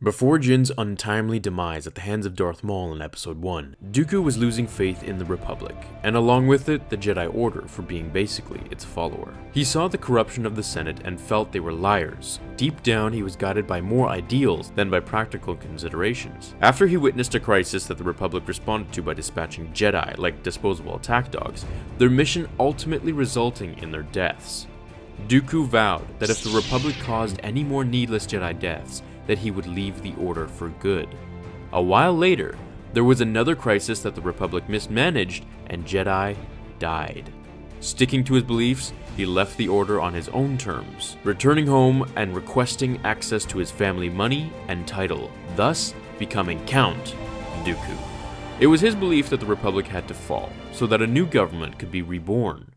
Before Jin's untimely demise at the hands of Darth Maul in Episode 1, Dooku was losing faith in the Republic, and along with it, the Jedi Order for being basically its follower. He saw the corruption of the Senate and felt they were liars. Deep down, he was guided by more ideals than by practical considerations. After he witnessed a crisis that the Republic responded to by dispatching Jedi like disposable attack dogs, their mission ultimately resulting in their deaths. Dooku vowed that if the Republic caused any more needless Jedi deaths, that he would leave the Order for good. A while later, there was another crisis that the Republic mismanaged, and Jedi died. Sticking to his beliefs, he left the Order on his own terms, returning home and requesting access to his family money and title, thus becoming Count Dooku. It was his belief that the Republic had to fall, so that a new government could be reborn.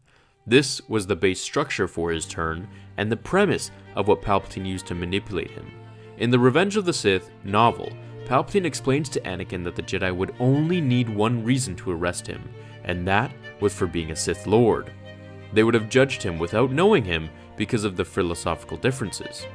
This was the base structure for his turn, and the premise of what Palpatine used to manipulate him. In the Revenge of the Sith novel, Palpatine explains to Anakin that the Jedi would only need one reason to arrest him, and that was for being a Sith Lord. They would have judged him without knowing him because of the philosophical differences.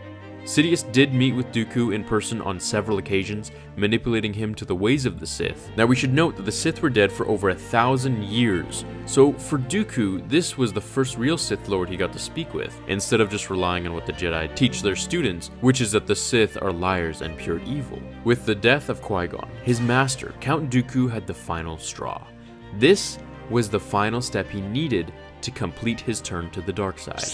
Sidious did meet with Dooku in person on several occasions, manipulating him to the ways of the Sith. Now we should note that the Sith were dead for over 1,000 years, so for Dooku, this was the first real Sith Lord he got to speak with, instead of just relying on what the Jedi teach their students, which is that the Sith are liars and pure evil. With the death of Qui-Gon, his master, Count Dooku had the final straw. This was the final step he needed to complete his turn to the dark side.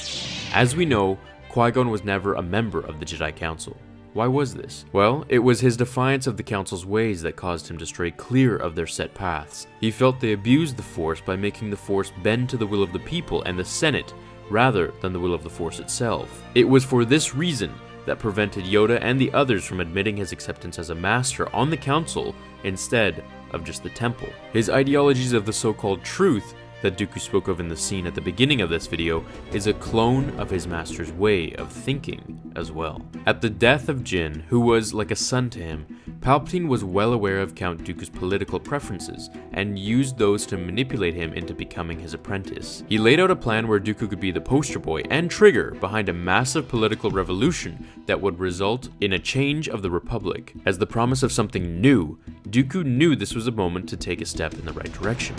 As we know, Qui-Gon was never a member of the Jedi Council. Why was this? Well, it was his defiance of the Council's ways that caused him to stray clear of their set paths. He felt they abused the Force by making the Force bend to the will of the people and the Senate, rather than the will of the Force itself. It was for this reason that prevented Yoda and the others from admitting his acceptance as a master on the Council instead of just the Temple. His ideologies of the so-called truth that Dooku spoke of in the scene at the beginning of this video is a clone of his master's way of thinking as well. At the death of Jin, who was like a son to him, Palpatine was well aware of Count Dooku's political preferences and used those to manipulate him into becoming his apprentice. He laid out a plan where Dooku could be the poster boy and trigger behind a massive political revolution that would result in a change of the Republic. As the promise of something new, Dooku knew this was a moment to take a step in the right direction.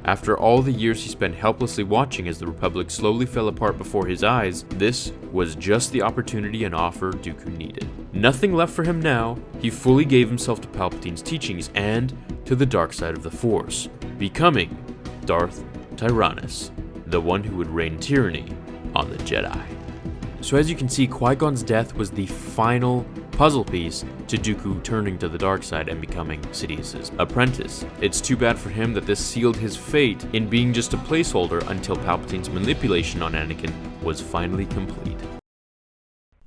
After all the years he spent helplessly watching as the Republic slowly fell apart before his eyes, this was just the opportunity and offer Dooku needed. Nothing left for him now, he fully gave himself to Palpatine's teachings and to the dark side of the Force, becoming Darth Tyrannus, the one who would rain tyranny on the Jedi. So as you can see, Qui-Gon's death was the final puzzle piece to Dooku turning to the dark side and becoming Sidious's apprentice. It's too bad for him that this sealed his fate in being just a placeholder until Palpatine's manipulation on Anakin was finally complete.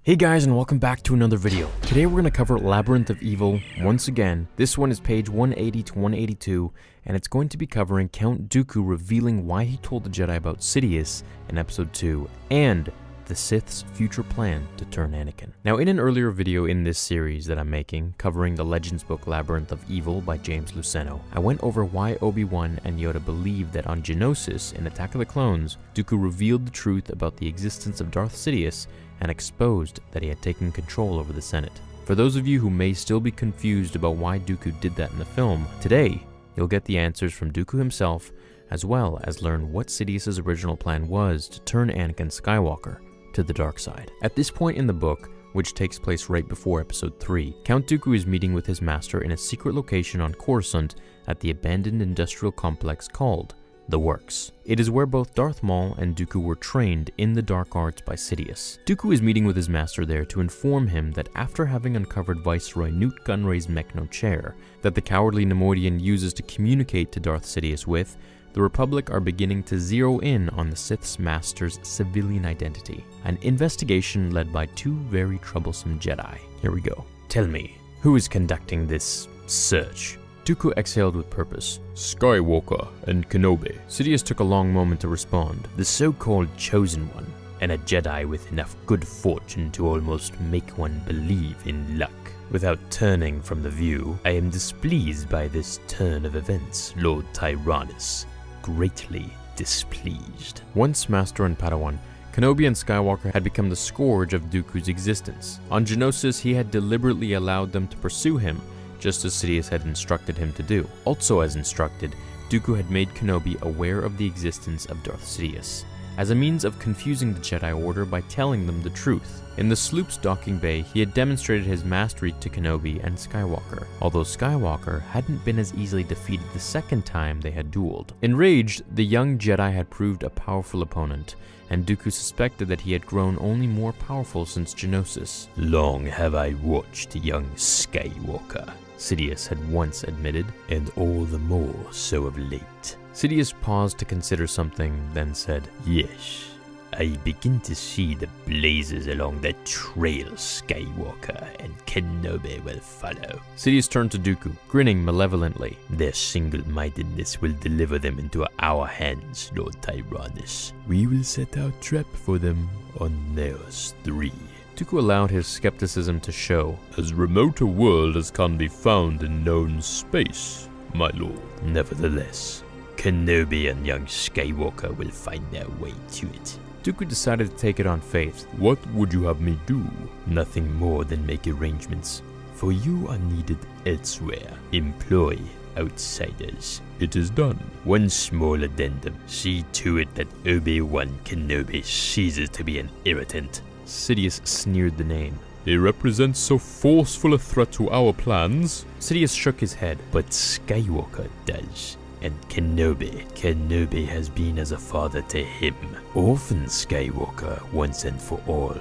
Hey guys, and welcome back to another video. Today we're going to cover Labyrinth of Evil once again. This one is page 180 to 182, and it's going to be covering Count Dooku revealing why he told the Jedi about Sidious in episode 2, and the Sith's future plan to turn Anakin. Now, in an earlier video in this series that I'm making, covering the Legends book Labyrinth of Evil by James Luceno, I went over why Obi-Wan and Yoda believed that on Geonosis in Attack of the Clones, Dooku revealed the truth about the existence of Darth Sidious and exposed that he had taken control over the Senate. For those of you who may still be confused about why Dooku did that in the film, today you'll get the answers from Dooku himself, as well as learn what Sidious's original plan was to turn Anakin Skywalker to the dark side. At this point in the book, which takes place right before episode 3, Count Dooku is meeting with his master in a secret location on Coruscant at the abandoned industrial complex called The Works. It is where both Darth Maul and Dooku were trained in the dark arts by Sidious. Dooku is meeting with his master there to inform him that after having uncovered Viceroy Newt Gunray's Mechno chair that the cowardly Nemoidian uses to communicate to Darth Sidious with, the Republic are beginning to zero in on the Sith's master's civilian identity. An investigation led by two very troublesome Jedi. Here we go. Tell me, who is conducting this search? Dooku exhaled with purpose. Skywalker and Kenobi. Sidious took a long moment to respond. The so-called Chosen One, and a Jedi with enough good fortune to almost make one believe in luck. Without turning from the view, I am displeased by this turn of events, Lord Tyrannus. Greatly displeased. Once Master and Padawan, Kenobi and Skywalker had become the scourge of Dooku's existence. On Geonosis, he had deliberately allowed them to pursue him, just as Sidious had instructed him to do. Also as instructed, Dooku had made Kenobi aware of the existence of Darth Sidious, as a means of confusing the Jedi Order by telling them the truth. In the sloop's docking bay, he had demonstrated his mastery to Kenobi and Skywalker, although Skywalker hadn't been as easily defeated the second time they had dueled. Enraged, the young Jedi had proved a powerful opponent, and Dooku suspected that he had grown only more powerful since Geonosis. "Long have I watched young Skywalker," Sidious had once admitted, "and all the more so of late." Sidious paused to consider something, then said, "Yes, I begin to see the blazes along that trail Skywalker and Kenobi will follow." Sidious turned to Dooku, grinning malevolently. "Their single-mindedness will deliver them into our hands, Lord Tyrannus. We will set our trap for them on Naos 3. Dooku allowed his skepticism to show. "As remote a world as can be found in known space, my lord. Nevertheless, Kenobi and young Skywalker will find their way to it." Dooku decided to take it on faith. "What would you have me do?" "Nothing more than make arrangements, for you are needed elsewhere. Employ outsiders." "It is done." "One small addendum. See to it that Obi-Wan Kenobi ceases to be an irritant." Sidious sneered the name. "He represents so forceful a threat to our plans." Sidious shook his head. "But Skywalker does. And Kenobi has been as a father to him. Orphan Skywalker once and for all.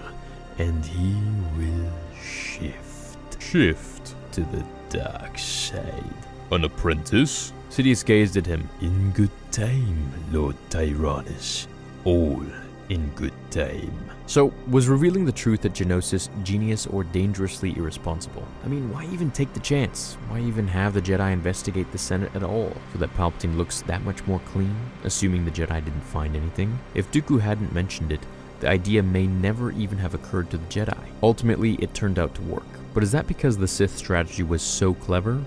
And he will shift to the dark side." "An apprentice?" Sidious gazed at him. "In good time, Lord Tyrannus. All in good time." So, was revealing the truth at Geonosis genius or dangerously irresponsible? I mean, why even take the chance? Why even have the Jedi investigate the Senate at all? So that Palpatine looks that much more clean, assuming the Jedi didn't find anything? If Dooku hadn't mentioned it, the idea may never even have occurred to the Jedi. Ultimately, it turned out to work. But is that because the Sith strategy was so clever?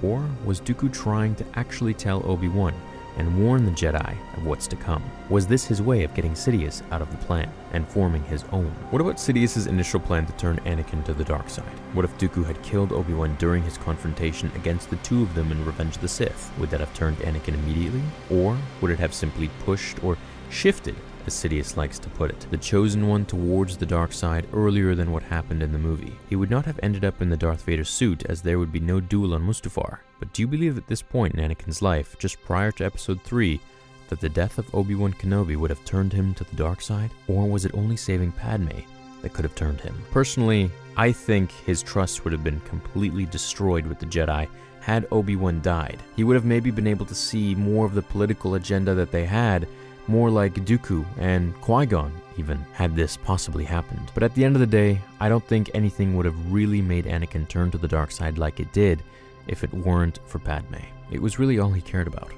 Or was Dooku trying to actually tell Obi-Wan and warn the Jedi of what's to come? Was this his way of getting Sidious out of the plan and forming his own? What about Sidious's initial plan to turn Anakin to the dark side? What if Dooku had killed Obi-Wan during his confrontation against the two of them in Revenge of the Sith? Would that have turned Anakin immediately? Or would it have simply pushed or shifted, as Sidious likes to put it, the chosen one towards the dark side earlier than what happened in the movie? He would not have ended up in the Darth Vader suit, as there would be no duel on Mustafar. But do you believe at this point in Anakin's life, just prior to Episode 3, that the death of Obi-Wan Kenobi would have turned him to the dark side? Or was it only saving Padme that could have turned him? Personally, I think his trust would have been completely destroyed with the Jedi had Obi-Wan died. He would have maybe been able to see more of the political agenda that they had, more like Dooku and Qui-Gon even, had this possibly happened. But at the end of the day, I don't think anything would have really made Anakin turn to the dark side like it did if it weren't for Padme. It was really all he cared about.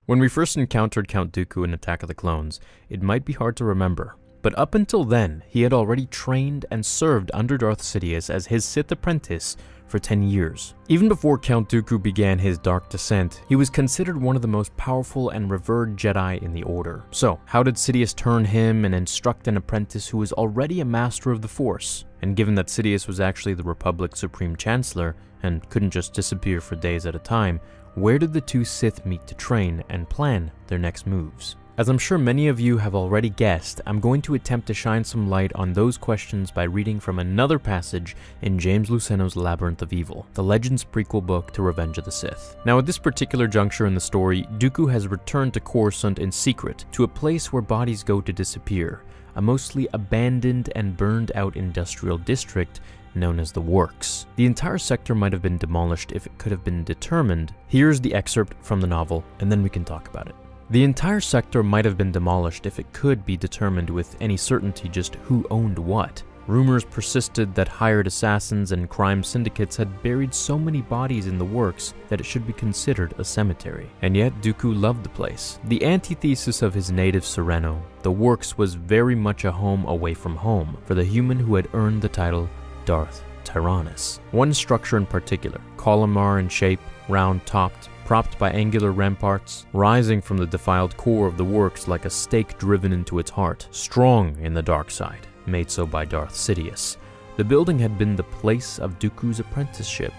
When we first encountered Count Dooku in Attack of the Clones, it might be hard to remember, but up until then, he had already trained and served under Darth Sidious as his Sith apprentice for 10 years. Even before Count Dooku began his dark descent, he was considered one of the most powerful and revered Jedi in the Order. So, how did Sidious turn him and instruct an apprentice who was already a master of the Force? And given that Sidious was actually the Republic's Supreme Chancellor and couldn't just disappear for days at a time, where did the two Sith meet to train and plan their next moves? As I'm sure many of you have already guessed, I'm going to attempt to shine some light on those questions by reading from another passage in James Luceno's Labyrinth of Evil, the Legends prequel book to Revenge of the Sith. Now, at this particular juncture in the story, Dooku has returned to Coruscant in secret, to a place where bodies go to disappear, a mostly abandoned and burned out industrial district known as the Works. The entire sector might have been demolished if it could have been determined. Here's the excerpt from the novel, and then we can talk about it. The entire sector might have been demolished if it could be determined with any certainty just who owned what. Rumors persisted that hired assassins and crime syndicates had buried so many bodies in the Works that it should be considered a cemetery. And yet Dooku loved the place. The antithesis of his native Sereno, the Works was very much a home away from home for the human who had earned the title Darth Tyrannus. One structure in particular, columnar in shape, round-topped, propped by angular ramparts, rising from the defiled core of the works like a stake driven into its heart, strong in the dark side, made so by Darth Sidious. The building had been the place of Dooku's apprenticeship,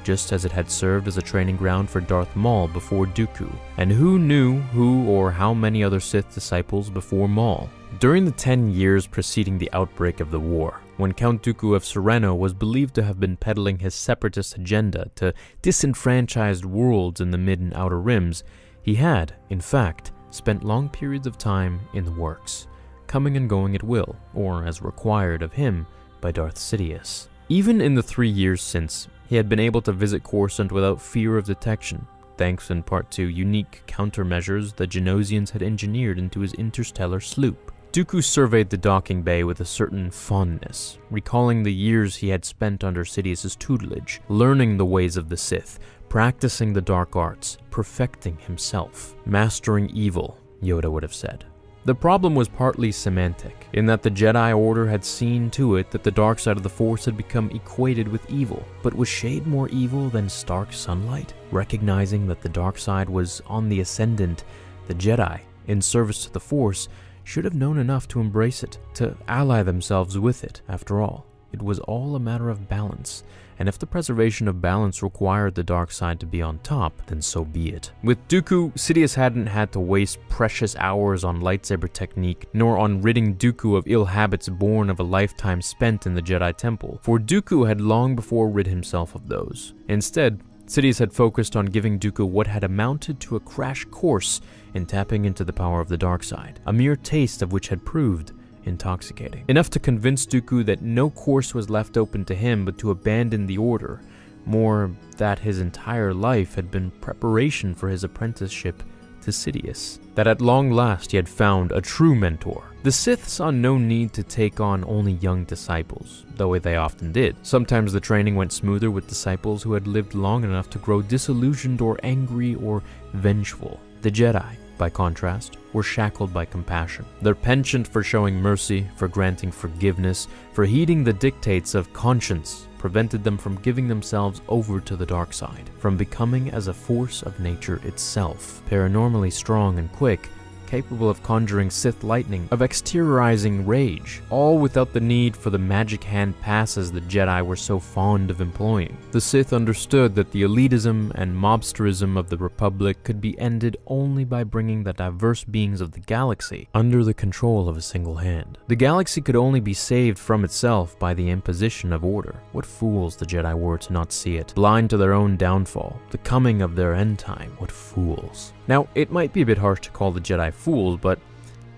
just as it had served as a training ground for Darth Maul before Dooku, and who knew who or how many other Sith disciples before Maul. During the 10 years preceding the outbreak of the war, when Count Dooku of Sereno was believed to have been peddling his separatist agenda to disenfranchised worlds in the mid and outer rims, he had, in fact, spent long periods of time in the works, coming and going at will, or as required of him by Darth Sidious. Even in the 3 years since, he had been able to visit Coruscant without fear of detection, thanks in part to unique countermeasures the Genosians had engineered into his interstellar sloop. Dooku surveyed the docking bay with a certain fondness, recalling the years he had spent under Sidious's tutelage, learning the ways of the Sith, practicing the dark arts, perfecting himself, mastering evil, Yoda would have said. The problem was partly semantic, in that the Jedi Order had seen to it that the dark side of the Force had become equated with evil. But was shade more evil than stark sunlight? Recognizing that the dark side was on the ascendant, the Jedi, in service to the Force, should have known enough to embrace it, to ally themselves with it. After all, it was all a matter of balance, and if the preservation of balance required the dark side to be on top, then so be it. With Dooku, Sidious hadn't had to waste precious hours on lightsaber technique, nor on ridding Dooku of ill habits born of a lifetime spent in the Jedi Temple, for Dooku had long before rid himself of those. Instead, Sidious had focused on giving Dooku what had amounted to a crash course in tapping into the power of the dark side, a mere taste of which had proved intoxicating. Enough to convince Dooku that no course was left open to him but to abandon the Order, more that his entire life had been preparation for his apprenticeship to Sidious, that at long last he had found a true mentor. The Sith saw no need to take on only young disciples, though they often did. Sometimes the training went smoother with disciples who had lived long enough to grow disillusioned or angry or vengeful. The Jedi, by contrast, were shackled by compassion. Their penchant for showing mercy, for granting forgiveness, for heeding the dictates of conscience prevented them from giving themselves over to the dark side, from becoming as a force of nature itself, paranormally strong and quick, capable of conjuring Sith lightning, of exteriorizing rage, all without the need for the magic hand passes the Jedi were so fond of employing. The Sith understood that the elitism and mobsterism of the Republic could be ended only by bringing the diverse beings of the galaxy under the control of a single hand. The galaxy could only be saved from itself by the imposition of order. What fools the Jedi were to not see it, blind to their own downfall, the coming of their end time. What fools. Now, it might be a bit harsh to call the Jedi fools, but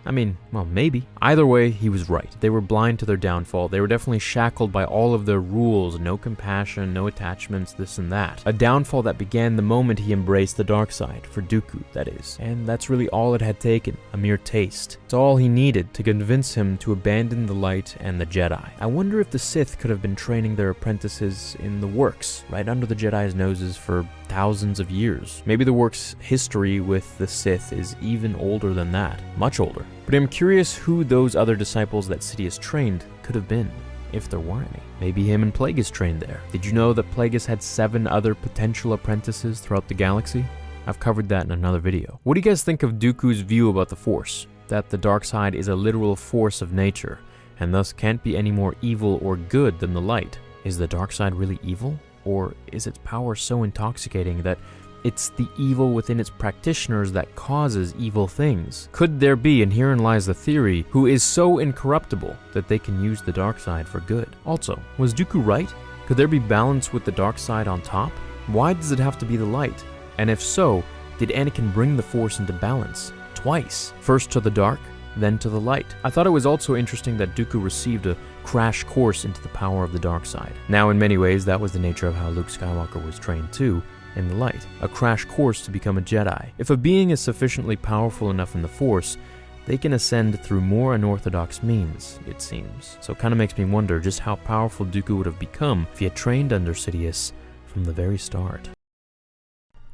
I mean, well, maybe. Either way, he was right. They were blind to their downfall. They were definitely shackled by all of their rules, no compassion, no attachments, this and that. A downfall that began the moment he embraced the dark side, for Dooku, that is. And that's really all it had taken, a mere taste. It's all he needed to convince him to abandon the light and the Jedi. I wonder if the Sith could have been training their apprentices in the works, right under the Jedi's noses for thousands of years. Maybe the work's history with the Sith is even older than that, much older. But I'm curious who those other disciples that Sidious trained could have been, if there were any. Maybe him and Plagueis trained there. Did you know that Plagueis had 7 other potential apprentices throughout the galaxy? I've covered that in another video. What do you guys think of Dooku's view about the Force? That the dark side is a literal force of nature, and thus can't be any more evil or good than the light. Is the dark side really evil? Or is its power so intoxicating that it's the evil within its practitioners that causes evil things? Could there be, and herein lies the theory, who is so incorruptible that they can use the dark side for good? Also, was Dooku right? Could there be balance with the dark side on top? Why does it have to be the light? And if so, did Anakin bring the Force into balance? Twice. First to the dark, then to the light. I thought it was also interesting that Dooku received a crash course into the power of the dark side. Now, in many ways, that was the nature of how Luke Skywalker was trained too, in the light. A crash course to become a Jedi. If a being is sufficiently powerful enough in the Force, they can ascend through more unorthodox means, it seems. So it kind of makes me wonder just how powerful Dooku would have become if he had trained under Sidious from the very start.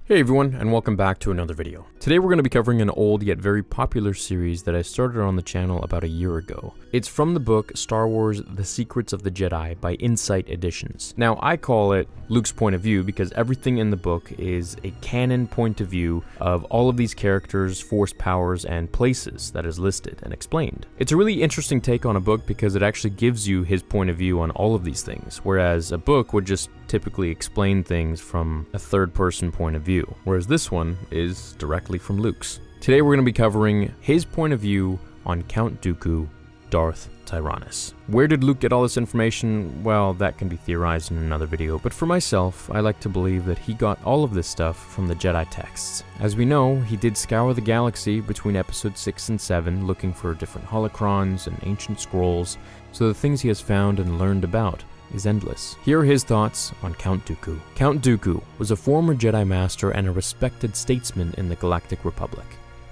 Hey everyone, and welcome back to another video. Today we're going to be covering an old yet very popular series that I started on the channel about a year ago. It's from the book Star Wars: The Secrets of the Jedi by Insight Editions. Now I call it Luke's point of view because everything in the book is a canon point of view of all of these characters, force powers, and places that is listed and explained. It's a really interesting take on a book because it actually gives you his point of view on all of these things, whereas a book would just typically explain things from a third-person point of view, whereas this one is directly from Luke's. Today we're going to be covering his point of view on Count Dooku, Darth Tyrannus. Where did Luke get all this information? Well, that can be theorized in another video, but for myself, I like to believe that he got all of this stuff from the Jedi texts. As we know, he did scour the galaxy between episode 6 and 7 looking for different holocrons and ancient scrolls, so the things he has found and learned about is endless. Here are his thoughts on Count Dooku. Count Dooku was a former Jedi Master and a respected statesman in the Galactic Republic.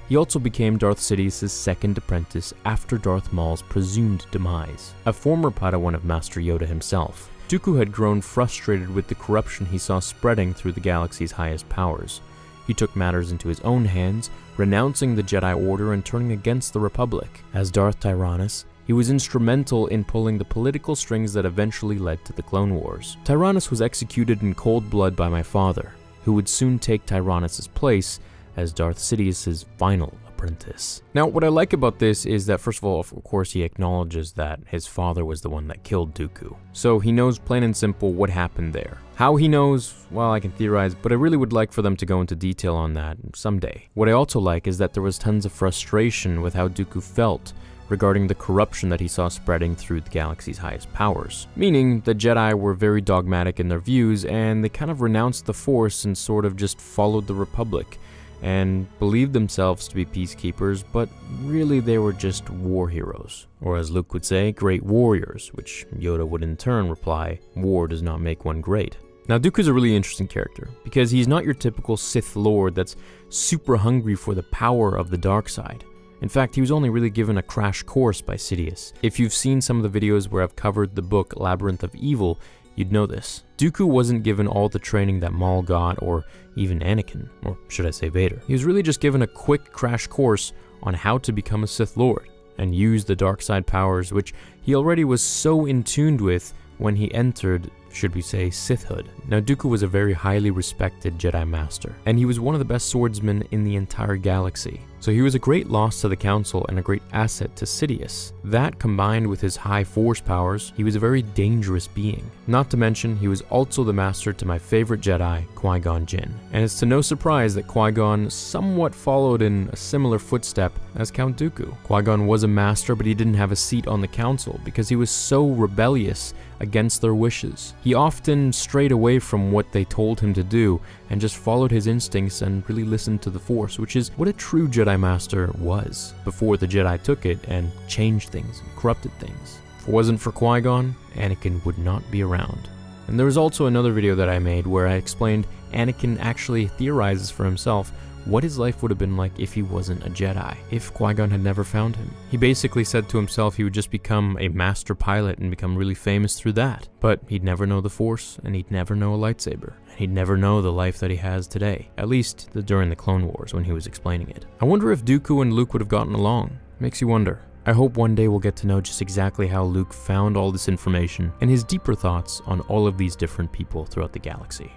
He also became Darth Sidious's second apprentice after Darth Maul's presumed demise. A former Padawan of Master Yoda himself, Dooku had grown frustrated with the corruption he saw spreading through the galaxy's highest powers. He took matters into his own hands, renouncing the Jedi Order and turning against the Republic. As Darth Tyrannus, he was instrumental in pulling the political strings that eventually led to the Clone Wars. Tyrannus was executed in cold blood by my father, who would soon take Tyrannus' place as Darth Sidious's final apprentice. Now, what I like about this is that, first of all, of course, he acknowledges that his father was the one that killed Dooku. So he knows plain and simple what happened there. How he knows, well, I can theorize, but I really would like for them to go into detail on that someday. What I also like is that there was tons of frustration with how Dooku felt regarding the corruption that he saw spreading through the galaxy's highest powers. Meaning, the Jedi were very dogmatic in their views, and they kind of renounced the Force and sort of just followed the Republic, and believed themselves to be peacekeepers, but really they were just war heroes. Or as Luke would say, great warriors, which Yoda would in turn reply, war does not make one great. Now, Dooku's a really interesting character, because he's not your typical Sith Lord that's super hungry for the power of the dark side. In fact, he was only really given a crash course by Sidious. If you've seen some of the videos where I've covered the book Labyrinth of Evil, you'd know this. Dooku wasn't given all the training that Maul got, or even Anakin, or should I say Vader. He was really just given a quick crash course on how to become a Sith Lord, and use the dark side powers, which he already was so in tune with when he entered, should we say, Sithhood. Now, Dooku was a very highly respected Jedi Master, and he was one of the best swordsmen in the entire galaxy. So he was a great loss to the Council and a great asset to Sidious. That, combined with his high force powers, he was a very dangerous being. Not to mention, he was also the master to my favorite Jedi, Qui-Gon Jinn. And it's to no surprise that Qui-Gon somewhat followed in a similar footstep as Count Dooku. Qui-Gon was a master, but he didn't have a seat on the Council because he was so rebellious against their wishes. He often strayed away from what they told him to do and just followed his instincts and really listened to the Force, which is what a true Jedi Master was, before the Jedi took it and changed things and corrupted things. If it wasn't for Qui-Gon, Anakin would not be around. And there was also another video that I made where I explained Anakin actually theorizes for himself what his life would have been like if he wasn't a Jedi, if Qui-Gon had never found him. He basically said to himself he would just become a master pilot and become really famous through that. But he'd never know the Force, and he'd never know a lightsaber. And he'd never know the life that he has today, at least during the Clone Wars when he was explaining it. I wonder if Dooku and Luke would have gotten along. Makes you wonder. I hope one day we'll get to know just exactly how Luke found all this information and his deeper thoughts on all of these different people throughout the galaxy.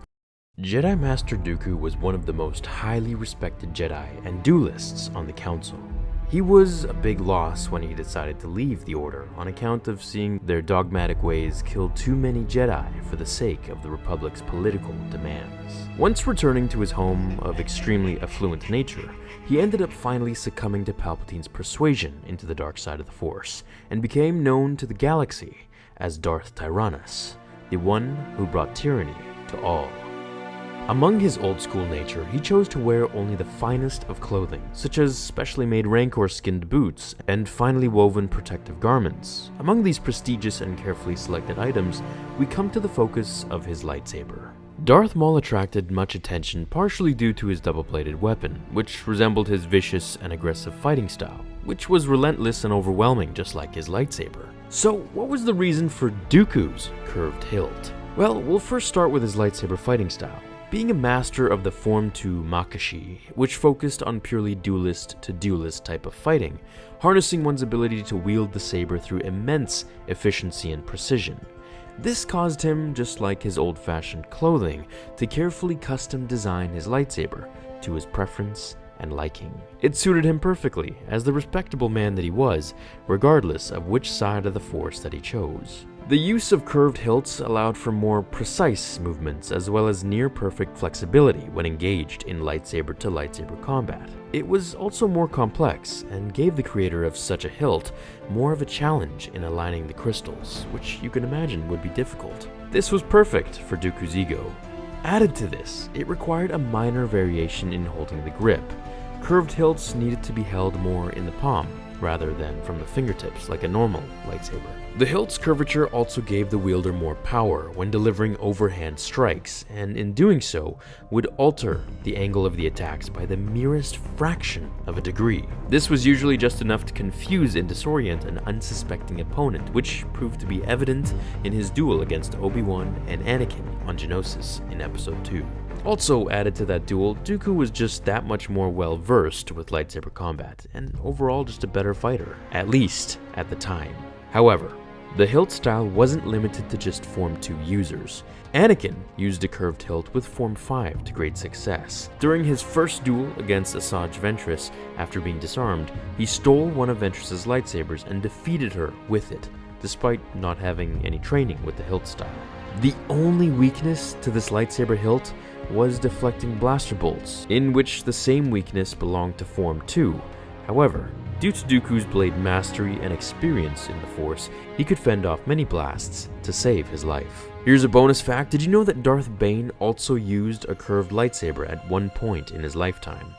Jedi Master Dooku was one of the most highly respected Jedi and duelists on the Council. He was a big loss when he decided to leave the Order on account of seeing their dogmatic ways kill too many Jedi for the sake of the Republic's political demands. Once returning to his home of extremely affluent nature, he ended up finally succumbing to Palpatine's persuasion into the dark side of the Force, and became known to the galaxy as Darth Tyrannus, the one who brought tyranny to all. Among his old-school nature, he chose to wear only the finest of clothing, such as specially made Rancor-skinned boots and finely woven protective garments. Among these prestigious and carefully selected items, we come to the focus of his lightsaber. Darth Maul attracted much attention partially due to his double-bladed weapon, which resembled his vicious and aggressive fighting style, which was relentless and overwhelming just like his lightsaber. So, what was the reason for Dooku's curved hilt? Well, we'll first start with his lightsaber fighting style. Being a master of the Form 2 Makashi, which focused on purely duelist to duelist type of fighting, harnessing one's ability to wield the saber through immense efficiency and precision. This caused him, just like his old-fashioned clothing, to carefully custom design his lightsaber to his preference and liking. It suited him perfectly, as the respectable man that he was, regardless of which side of the Force that he chose. The use of curved hilts allowed for more precise movements as well as near-perfect flexibility when engaged in lightsaber-to-lightsaber combat. It was also more complex and gave the creator of such a hilt more of a challenge in aligning the crystals, which you can imagine would be difficult. This was perfect for Dooku's ego. Added to this, it required a minor variation in holding the grip. Curved hilts needed to be held more in the palm, rather than from the fingertips like a normal lightsaber. The hilt's curvature also gave the wielder more power when delivering overhand strikes, and in doing so, would alter the angle of the attacks by the merest fraction of a degree. This was usually just enough to confuse and disorient an unsuspecting opponent, which proved to be evident in his duel against Obi-Wan and Anakin on Geonosis in Episode 2. Also added to that duel, Dooku was just that much more well-versed with lightsaber combat, and overall just a better fighter, at least at the time. However, the hilt style wasn't limited to just Form 2 users. Anakin used a curved hilt with Form 5 to great success. During his first duel against Asajj Ventress, after being disarmed, he stole one of Ventress's lightsabers and defeated her with it, despite not having any training with the hilt style. The only weakness to this lightsaber hilt was deflecting blaster bolts, in which the same weakness belonged to Form 2. However, due to Dooku's blade mastery and experience in the Force, he could fend off many blasts to save his life. Here's a bonus fact: did you know that Darth Bane also used a curved lightsaber at one point in his lifetime?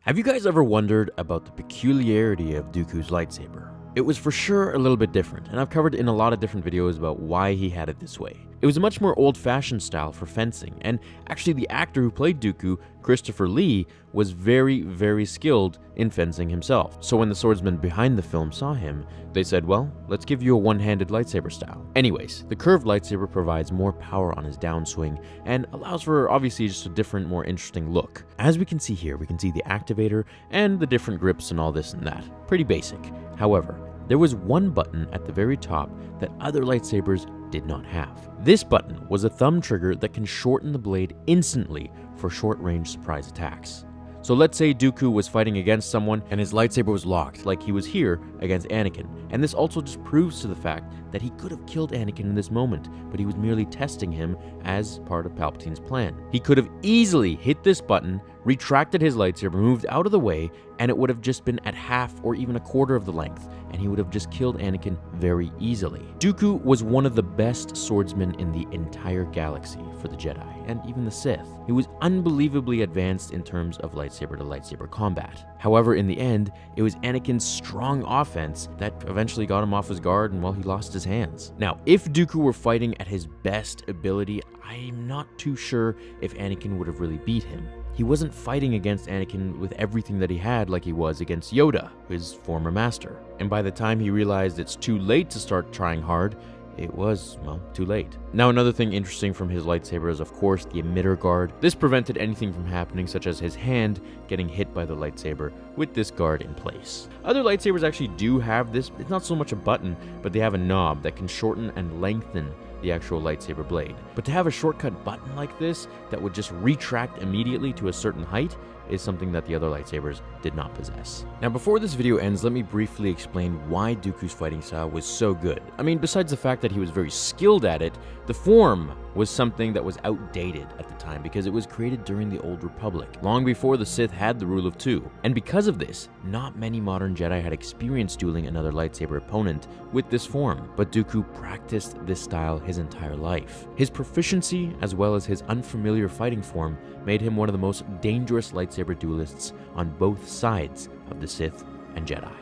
Have you guys ever wondered about the peculiarity of Dooku's lightsaber? It was for sure a little bit different, and I've covered in a lot of different videos about why he had it this way. It was a much more old-fashioned style for fencing, and actually the actor who played Dooku, Christopher Lee, was very, very skilled in fencing himself. So when the swordsmen behind the film saw him, they said, well, let's give you a one-handed lightsaber style. Anyways, the curved lightsaber provides more power on his downswing and allows for obviously just a different, more interesting look. As we can see here, we can see the activator and the different grips and all this and that. Pretty basic. However, there was one button at the very top that other lightsabers did not have. This button was a thumb trigger that can shorten the blade instantly for short-range surprise attacks. So let's say Dooku was fighting against someone and his lightsaber was locked, like he was here against Anakin. And this also just proves to the fact that he could have killed Anakin in this moment, but he was merely testing him as part of Palpatine's plan. He could have easily hit this button, retracted his lightsaber, moved out of the way, and it would have just been at half or even a quarter of the length, and he would have just killed Anakin very easily. Dooku was one of the best swordsmen in the entire galaxy for the Jedi, and even the Sith. He was unbelievably advanced in terms of lightsaber-to-lightsaber combat. However, in the end, it was Anakin's strong offense that eventually got him off his guard and, well, he lost his hands. Now, if Dooku were fighting at his best ability, I'm not too sure if Anakin would have really beat him. He wasn't fighting against Anakin with everything that he had like he was against Yoda, his former master. And by the time he realized it's too late to start trying hard, it was, well, too late. Now, another thing interesting from his lightsaber is, of course, the emitter guard. This prevented anything from happening, such as his hand getting hit by the lightsaber with this guard in place. Other lightsabers actually do have this. It's not so much a button, but they have a knob that can shorten and lengthen the actual lightsaber blade. But to have a shortcut button like this that would just retract immediately to a certain height is something that the other lightsabers did not possess. Now, before this video ends, let me briefly explain why Dooku's fighting style was so good. I mean, besides the fact that he was very skilled at it, the form was something that was outdated at the time because it was created during the Old Republic, long before the Sith had the rule of two. And because of this, not many modern Jedi had experienced dueling another lightsaber opponent with this form, but Dooku practiced this style his entire life. His proficiency, as well as his unfamiliar fighting form, made him one of the most dangerous lightsaber duelists on both sides of the Sith and Jedi.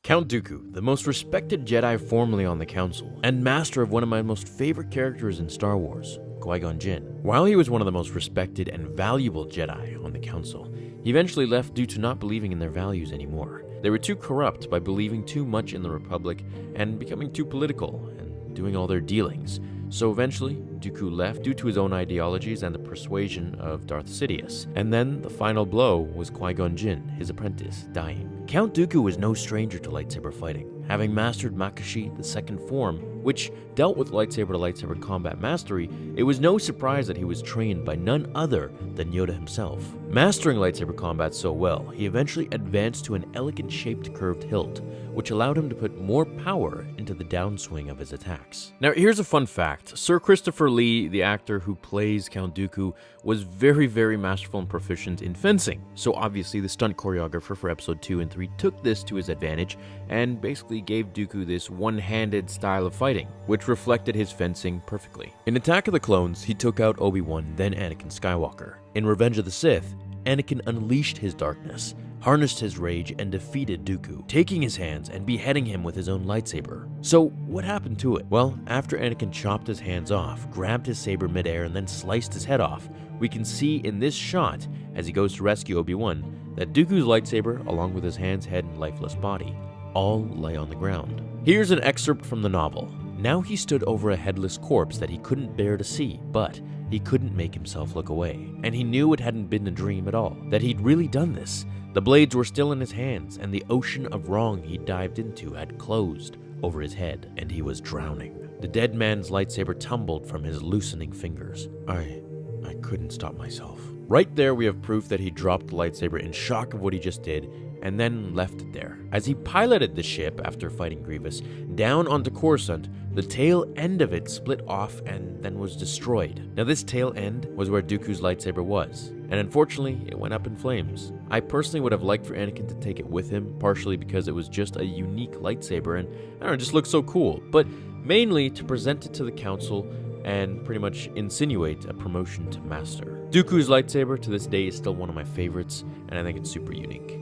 Count Dooku, the most respected Jedi formerly on the Council, and master of one of my most favorite characters in Star Wars, Qui-Gon Jinn. While he was one of the most respected and valuable Jedi on the Council, he eventually left due to not believing in their values anymore. They were too corrupt by believing too much in the Republic and becoming too political and doing all their dealings. So eventually, Dooku left due to his own ideologies and the persuasion of Darth Sidious. And then the final blow was Qui-Gon Jinn, his apprentice, dying. Count Dooku was no stranger to lightsaber fighting, having mastered Makashi, the second form, which dealt with lightsaber-to-lightsaber combat mastery. It was no surprise that he was trained by none other than Yoda himself. Mastering lightsaber combat so well, he eventually advanced to an elegant-shaped curved hilt, which allowed him to put more power into the downswing of his attacks. Now, here's a fun fact. Sir Christopher Lee, the actor who plays Count Dooku, was very masterful and proficient in fencing. So obviously, the stunt choreographer for episode 2 and 3 took this to his advantage and basically gave Dooku this one-handed style of fighting, which reflected his fencing perfectly. In Attack of the Clones, he took out Obi-Wan, then Anakin Skywalker. In Revenge of the Sith, Anakin unleashed his darkness, harnessed his rage, and defeated Dooku, taking his hands and beheading him with his own lightsaber. So, what happened to it? Well, after Anakin chopped his hands off, grabbed his saber midair, and then sliced his head off, we can see in this shot, as he goes to rescue Obi-Wan, that Dooku's lightsaber, along with his hands, head, and lifeless body, all lay on the ground. Here's an excerpt from the novel. Now he stood over a headless corpse that he couldn't bear to see, but he couldn't make himself look away. And he knew it hadn't been a dream at all, that he'd really done this. The blades were still in his hands, and the ocean of wrong he'd dived into had closed over his head, and he was drowning. The dead man's lightsaber tumbled from his loosening fingers. I couldn't stop myself. Right there, we have proof that he dropped the lightsaber in shock of what he just did, and then left it there. As he piloted the ship after fighting Grievous down onto Coruscant, the tail end of it split off and then was destroyed. Now this tail end was where Dooku's lightsaber was, and unfortunately it went up in flames. I personally would have liked for Anakin to take it with him, partially because it was just a unique lightsaber and I don't know, it just looked so cool, but mainly to present it to the Council and pretty much insinuate a promotion to Master. Dooku's lightsaber to this day is still one of my favorites, and I think it's super unique.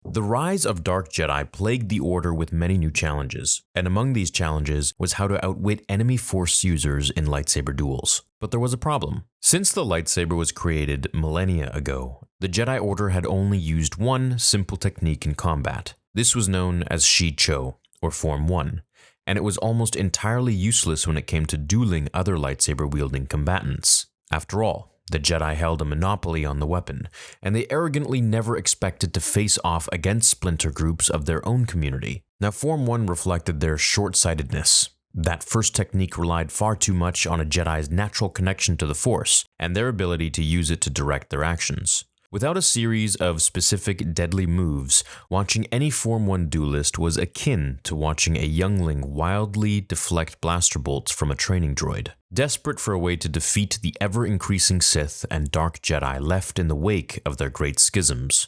The rise of Dark Jedi plagued the Order with many new challenges, and among these challenges was how to outwit enemy Force users in lightsaber duels. But there was a problem. Since the lightsaber was created millennia ago, the Jedi Order had only used one simple technique in combat. This was known as Shi-Cho, or Form 1, and it was almost entirely useless when it came to dueling other lightsaber-wielding combatants. After all, the Jedi held a monopoly on the weapon, and they arrogantly never expected to face off against splinter groups of their own community. Now, Form 1 reflected their short-sightedness. That first technique relied far too much on a Jedi's natural connection to the Force, and their ability to use it to direct their actions. Without a series of specific deadly moves, watching any Form 1 duelist was akin to watching a youngling wildly deflect blaster bolts from a training droid. Desperate for a way to defeat the ever-increasing Sith and Dark Jedi left in the wake of their great schisms,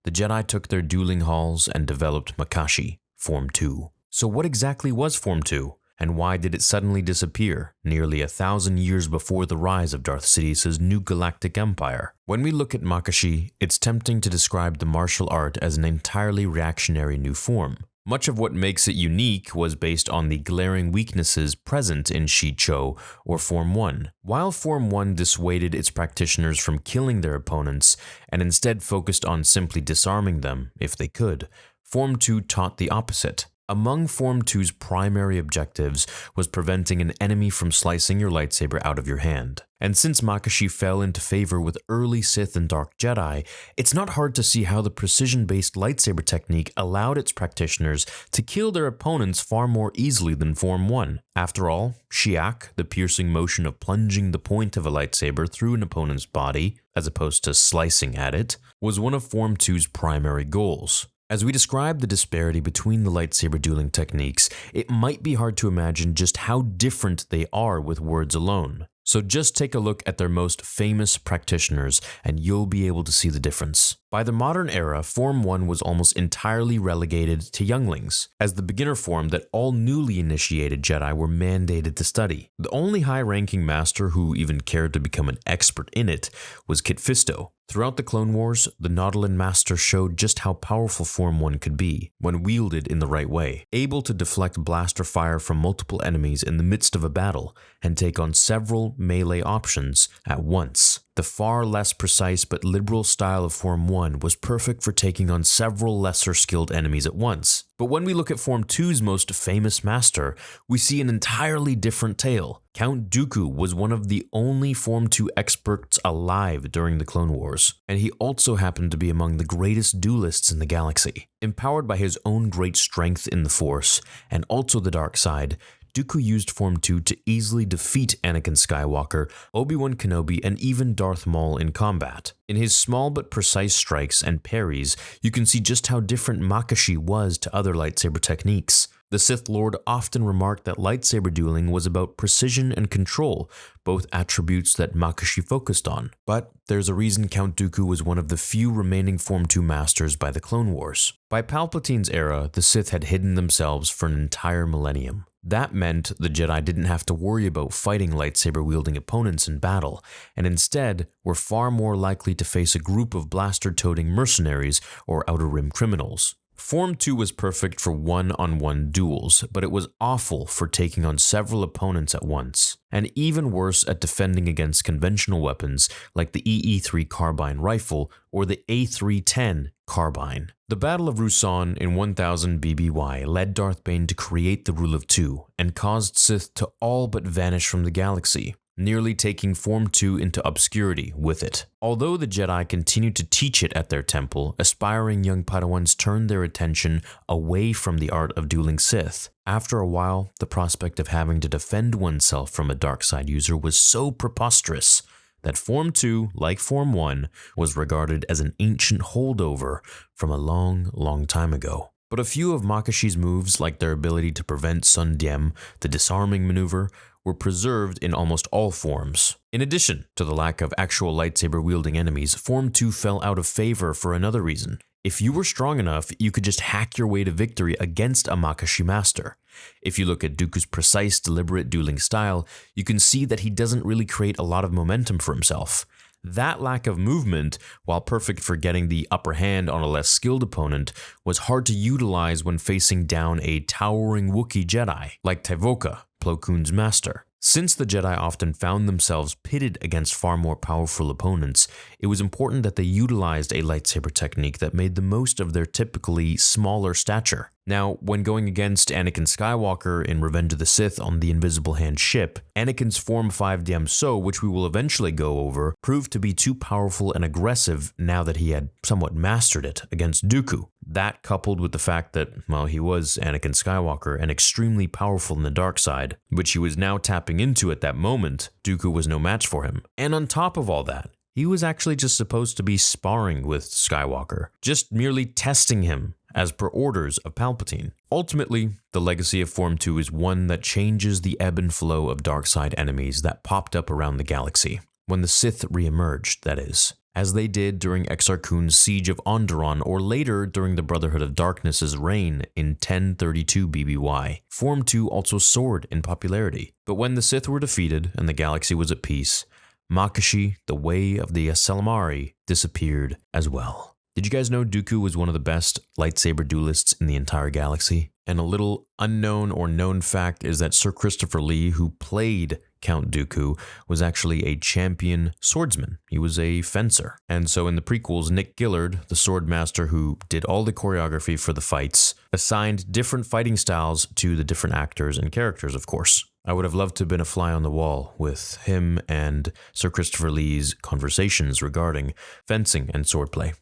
the Jedi took their dueling halls and developed Makashi, Form 2. So what exactly was Form 2? And why did it suddenly disappear, nearly 1,000 years before the rise of Darth Sidious's new galactic empire? When we look at Makashi, it's tempting to describe the martial art as an entirely reactionary new form. Much of what makes it unique was based on the glaring weaknesses present in Shi-Cho, or Form 1. While Form 1 dissuaded its practitioners from killing their opponents, and instead focused on simply disarming them, if they could, Form 2 taught the opposite. Among Form 2's primary objectives was preventing an enemy from slicing your lightsaber out of your hand. And since Makashi fell into favor with early Sith and Dark Jedi, it's not hard to see how the precision-based lightsaber technique allowed its practitioners to kill their opponents far more easily than Form 1. After all, Shiak, the piercing motion of plunging the point of a lightsaber through an opponent's body, as opposed to slicing at it, was one of Form 2's primary goals. As we describe the disparity between the lightsaber dueling techniques, it might be hard to imagine just how different they are with words alone. So just take a look at their most famous practitioners and you'll be able to see the difference. By the modern era, Form 1 was almost entirely relegated to younglings, as the beginner form that all newly initiated Jedi were mandated to study. The only high-ranking master who even cared to become an expert in it was Kit Fisto. Throughout the Clone Wars, the Nautolan Master showed just how powerful Form 1 could be when wielded in the right way, able to deflect blaster fire from multiple enemies in the midst of a battle and take on several melee options at once. The far less precise but liberal style of Form 1 was perfect for taking on several lesser skilled enemies at once. But when we look at Form 2's most famous master, we see an entirely different tale. Count Dooku was one of the only Form 2 experts alive during the Clone Wars, and he also happened to be among the greatest duelists in the galaxy. Empowered by his own great strength in the Force, and also the dark side, Dooku used Form 2 to easily defeat Anakin Skywalker, Obi-Wan Kenobi, and even Darth Maul in combat. In his small but precise strikes and parries, you can see just how different Makashi was to other lightsaber techniques. The Sith Lord often remarked that lightsaber dueling was about precision and control, both attributes that Makashi focused on. But there's a reason Count Dooku was one of the few remaining Form 2 masters by the Clone Wars. By Palpatine's era, the Sith had hidden themselves for an entire millennium. That meant the Jedi didn't have to worry about fighting lightsaber-wielding opponents in battle, and instead were far more likely to face a group of blaster-toting mercenaries or Outer Rim criminals. Form 2 was perfect for one-on-one duels, but it was awful for taking on several opponents at once, and even worse at defending against conventional weapons like the EE-3 carbine rifle or the A310 carbine. The Battle of Ruusan in 1000 BBY led Darth Bane to create the Rule of Two and caused Sith to all but vanish from the galaxy, nearly taking Form 2 into obscurity with it. Although the Jedi continued to teach it at their temple, aspiring young Padawans turned their attention away from the art of dueling Sith. After a while, the prospect of having to defend oneself from a dark side user was so preposterous that Form 2, like Form 1, was regarded as an ancient holdover from a long time ago. But a few of Makashi's moves, like their ability to prevent Sun Diem, the disarming maneuver, were preserved in almost all forms. In addition to the lack of actual lightsaber-wielding enemies, Form 2 fell out of favor for another reason. If you were strong enough, you could just hack your way to victory against a Makashi master. If you look at Dooku's precise, deliberate dueling style, you can see that he doesn't really create a lot of momentum for himself. That lack of movement, while perfect for getting the upper hand on a less skilled opponent, was hard to utilize when facing down a towering Wookiee Jedi, like Taivoka, Plo Koon's master. Since the Jedi often found themselves pitted against far more powerful opponents, it was important that they utilized a lightsaber technique that made the most of their typically smaller stature. Now, when going against Anakin Skywalker in Revenge of the Sith on the Invisible Hand ship, Anakin's Form 5 Diam-So, which we will eventually go over, proved to be too powerful and aggressive now that he had somewhat mastered it against Dooku. That, coupled with the fact that, well, he was Anakin Skywalker and extremely powerful in the dark side, which he was now tapping into at that moment, Dooku was no match for him. And on top of all that, he was actually just supposed to be sparring with Skywalker, just merely testing him as per orders of Palpatine. Ultimately, the legacy of Form 2 is one that changes the ebb and flow of dark side enemies that popped up around the galaxy, when the Sith re-emerged, that is. As they did during Exar Kun's siege of Onderon, or later during the Brotherhood of Darkness's reign in 1032 BBY. Form 2 also soared in popularity, but when the Sith were defeated and the galaxy was at peace, Makashi, the way of the Ysalamiri, disappeared as well. Did you guys know Dooku was one of the best lightsaber duelists in the entire galaxy? And a little unknown or known fact is that Sir Christopher Lee, who played Count Dooku, was actually a champion swordsman. He was a fencer. And so in the prequels, Nick Gillard, the swordmaster who did all the choreography for the fights, assigned different fighting styles to the different actors and characters, of course. I would have loved to have been a fly on the wall with him and Sir Christopher Lee's conversations regarding fencing and swordplay.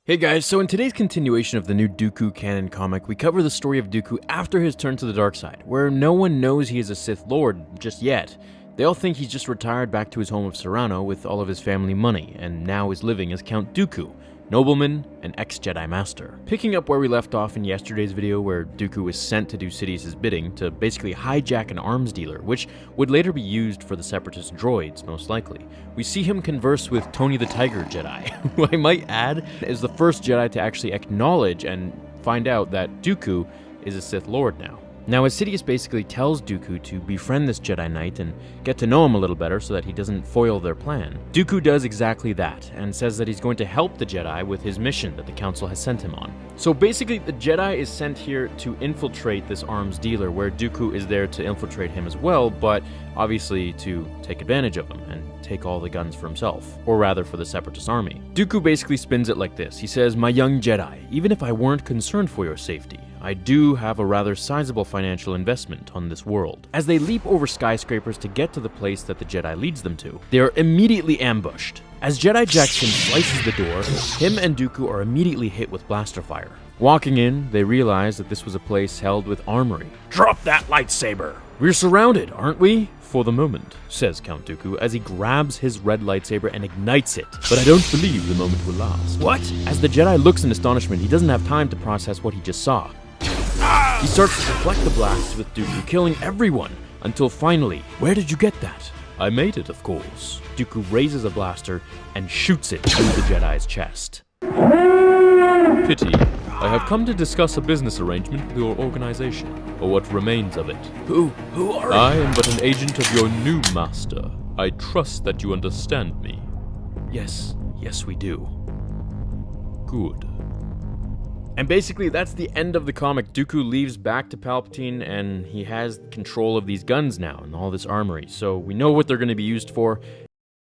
Hey guys, so in today's continuation of the new Dooku canon comic, we cover the story of Dooku after his turn to the dark side, where no one knows he is a Sith Lord just yet. They all think he's just retired back to his home of Serrano with all of his family money, and now is living as Count Dooku, nobleman and ex-Jedi Master. Picking up where we left off in yesterday's video, where Dooku was sent to do Sidious's bidding to basically hijack an arms dealer, which would later be used for the Separatist droids, most likely. We see him converse with Tony the Tiger Jedi, who I might add is the first Jedi to actually acknowledge and find out that Dooku is a Sith Lord now. Now, as Sidious basically tells Dooku to befriend this Jedi Knight and get to know him a little better so that he doesn't foil their plan, Dooku does exactly that and says that he's going to help the Jedi with his mission that the Council has sent him on. So basically, the Jedi is sent here to infiltrate this arms dealer, where Dooku is there to infiltrate him as well, but obviously to take advantage of him and take all the guns for himself, or rather for the Separatist army. Dooku basically spins it like this. He says, "My young Jedi, even if I weren't concerned for your safety, I do have a rather sizable financial investment on this world." As they leap over skyscrapers to get to the place that the Jedi leads them to, they are immediately ambushed. As Jedi Jackson slices the door, him and Dooku are immediately hit with blaster fire. Walking in, they realize that this was a place held with armory. "Drop that lightsaber! We're surrounded, aren't we?" "For the moment," says Count Dooku as he grabs his red lightsaber and ignites it. "But I don't believe the moment will last." "What?" As the Jedi looks in astonishment, he doesn't have time to process what he just saw. He starts to deflect the blasts with Dooku, killing everyone, until finally, "Where did you get that?" "I made it, of course." Dooku raises a blaster and shoots it through the Jedi's chest. "Pity. I have come to discuss a business arrangement with your organization, or what remains of it." Who are you?" "I am but an agent of your new master. I trust that you understand me." Yes, we do." "Good." And basically, that's the end of the comic. Dooku leaves back to Palpatine, and he has control of these guns now and all this armory, so we know what they're going to be used for.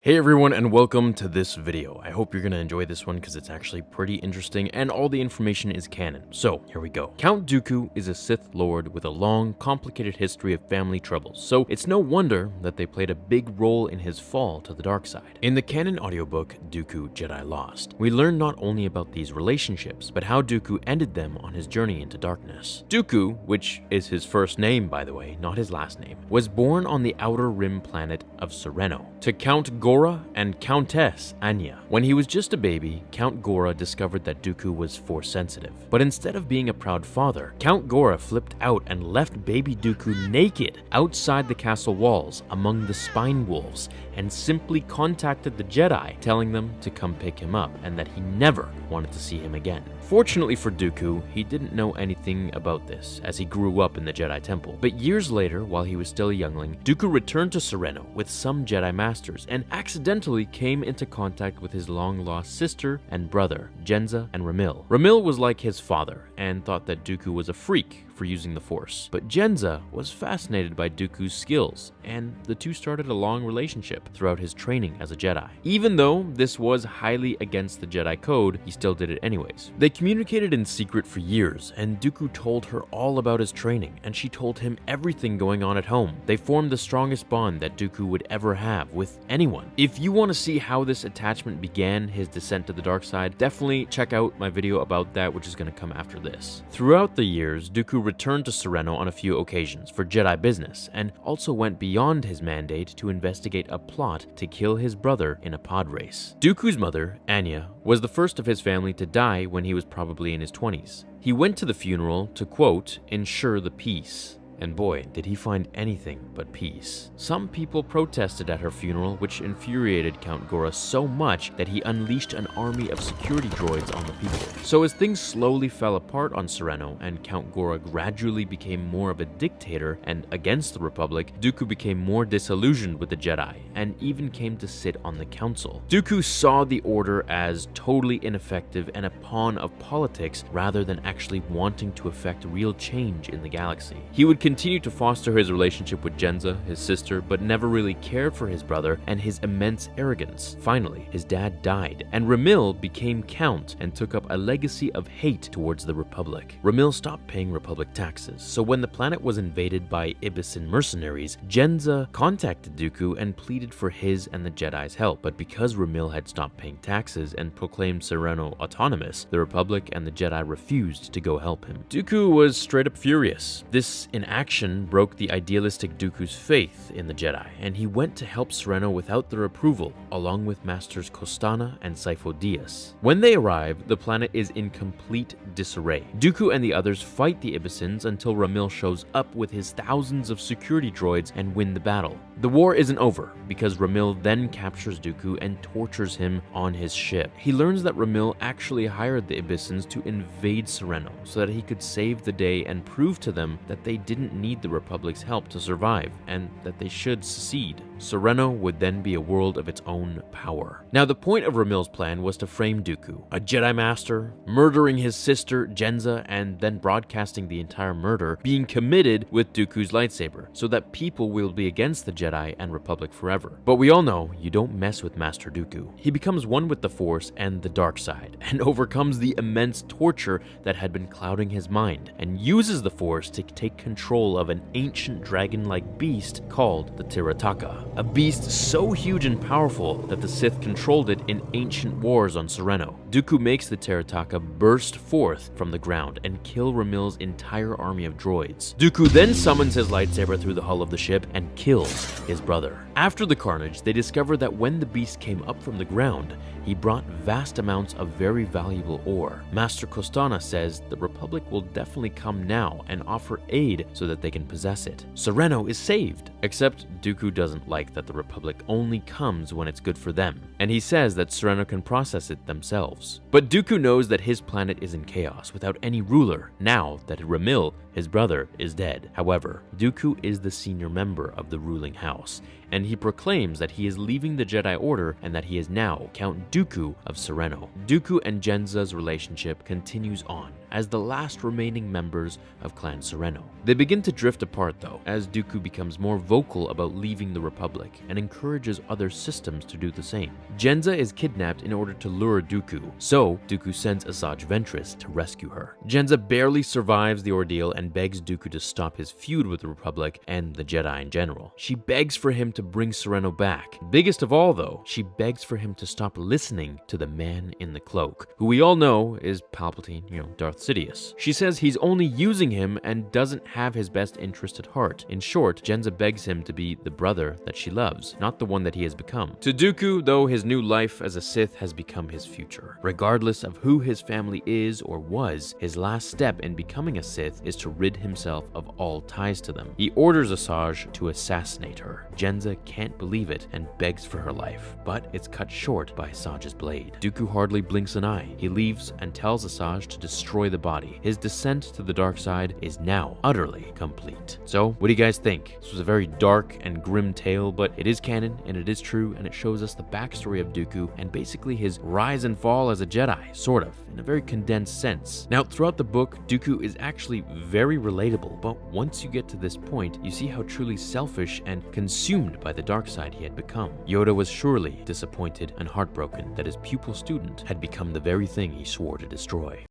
Hey everyone, and welcome to this video. I hope you're going to enjoy this one because it's actually pretty interesting and all the information is canon. So here we go. Count Dooku is a Sith Lord with a long, complicated history of family troubles, so it's no wonder that they played a big role in his fall to the dark side. In the canon audiobook, Dooku Jedi Lost, we learn not only about these relationships, but how Dooku ended them on his journey into darkness. Dooku, which is his first name by the way, not his last name, was born on the outer rim planet of Sereno to Count Gora and Countess Anya. When he was just a baby, Count Gora discovered that Dooku was force sensitive. But instead of being a proud father, Count Gora flipped out and left baby Dooku naked outside the castle walls among the spine wolves and simply contacted the Jedi, telling them to come pick him up and that he never wanted to see him again. Fortunately for Dooku, he didn't know anything about this as he grew up in the Jedi Temple. But years later, while he was still a youngling, Dooku returned to Sereno with some Jedi Masters and accidentally came into contact with his long-lost sister and brother, Jenza and Ramil. Ramil was like his father and thought that Dooku was a freak for using the Force. But Jenza was fascinated by Dooku's skills, and the two started a long relationship throughout his training as a Jedi. Even though this was highly against the Jedi Code, he still did it anyways. They communicated in secret for years, and Dooku told her all about his training, and she told him everything going on at home. They formed the strongest bond that Dooku would ever have with anyone. If you want to see how this attachment began his descent to the dark side, definitely check out my video about that, which is going to come after this. Throughout the years, Dooku returned to Sereno on a few occasions for Jedi business, and also went beyond his mandate to investigate a plot to kill his brother in a pod race. Dooku's mother, Anya, was the first of his family to die when he was probably in his 20s. He went to the funeral to, quote, ensure the peace. And boy, did he find anything but peace. Some people protested at her funeral, which infuriated Count Gora so much that he unleashed an army of security droids on the people. So as things slowly fell apart on Sereno and Count Gora gradually became more of a dictator and against the Republic, Dooku became more disillusioned with the Jedi and even came to sit on the council. Dooku saw the Order as totally ineffective and a pawn of politics rather than actually wanting to effect real change in the galaxy. He would continued to foster his relationship with Jenza, his sister, but never really cared for his brother and his immense arrogance. Finally, his dad died, and Ramil became Count and took up a legacy of hate towards the Republic. Ramil stopped paying Republic taxes, so when the planet was invaded by Ibisin mercenaries, Jenza contacted Dooku and pleaded for his and the Jedi's help, but because Ramil had stopped paying taxes and proclaimed Sereno autonomous, the Republic and the Jedi refused to go help him. Dooku was straight up furious. This action broke the idealistic Dooku's faith in the Jedi, and he went to help Sereno without their approval, along with Masters Costana and Sifo Dyas. When they arrive, the planet is in complete disarray. Dooku and the others fight the Ibisins until Ramil shows up with his thousands of security droids and win the battle. The war isn't over, because Ramil then captures Dooku and tortures him on his ship. He learns that Ramil actually hired the Ibisins to invade Sereno so that he could save the day and prove to them that they didn't didn't need the Republic's help to survive, and that they should secede. Sereno would then be a world of its own power. Now, the point of Ramil's plan was to frame Dooku, a Jedi Master, murdering his sister Jenza, and then broadcasting the entire murder being committed with Dooku's lightsaber, so that people will be against the Jedi and Republic forever. But we all know you don't mess with Master Dooku. He becomes one with the Force and the dark side, and overcomes the immense torture that had been clouding his mind, and uses the Force to take control of an ancient dragon-like beast called the Tirataka. A beast so huge and powerful that the Sith controlled it in ancient wars on Sereno. Dooku makes the Tirataka burst forth from the ground and kill Ramil's entire army of droids. Dooku then summons his lightsaber through the hull of the ship and kills his brother. After the carnage, they discover that when the beast came up from the ground, he brought vast amounts of very valuable ore. Master Costana says the Republic will definitely come now and offer aid so that they can possess it. Sereno is saved, except Dooku doesn't like that the Republic only comes when it's good for them, and he says that Sereno can process it themselves. But Dooku knows that his planet is in chaos without any ruler now that Ramil, his brother, is dead. However, Dooku is the senior member of the ruling house, and he proclaims that he is leaving the Jedi Order and that he is now Count Dooku of Sereno. Dooku and Jenza's relationship continues on as the last remaining members of Clan Sereno. They begin to drift apart though, as Dooku becomes more vocal about leaving the Republic and encourages other systems to do the same. Jenza is kidnapped in order to lure Dooku, so Dooku sends Asajj Ventress to rescue her. Jenza barely survives the ordeal and begs Dooku to stop his feud with the Republic and the Jedi in general. She begs for him to bring Sereno back. Biggest of all though, she begs for him to stop listening to the man in the cloak, who we all know is Palpatine, Darth Sidious. She says he's only using him and doesn't have his best interest at heart. In short, Jenza begs him to be the brother that she loves, not the one that he has become. To Dooku, though, his new life as a Sith has become his future. Regardless of who his family is or was, his last step in becoming a Sith is to rid himself of all ties to them. He orders Asajj to assassinate her. Jenza can't believe it and begs for her life, but it's cut short by Asajj's blade. Dooku hardly blinks an eye. He leaves and tells Asajj to destroy the body. His descent to the dark side is now utterly complete. So, what do you guys think? This was a very dark and grim tale, but it is canon and it is true, and it shows us the backstory of Dooku and basically his rise and fall as a Jedi, sort of, in a very condensed sense. Now, throughout the book, Dooku is actually very relatable, but once you get to this point, you see how truly selfish and consumed by the dark side he had become. Yoda was surely disappointed and heartbroken that his pupil student had become the very thing he swore to destroy.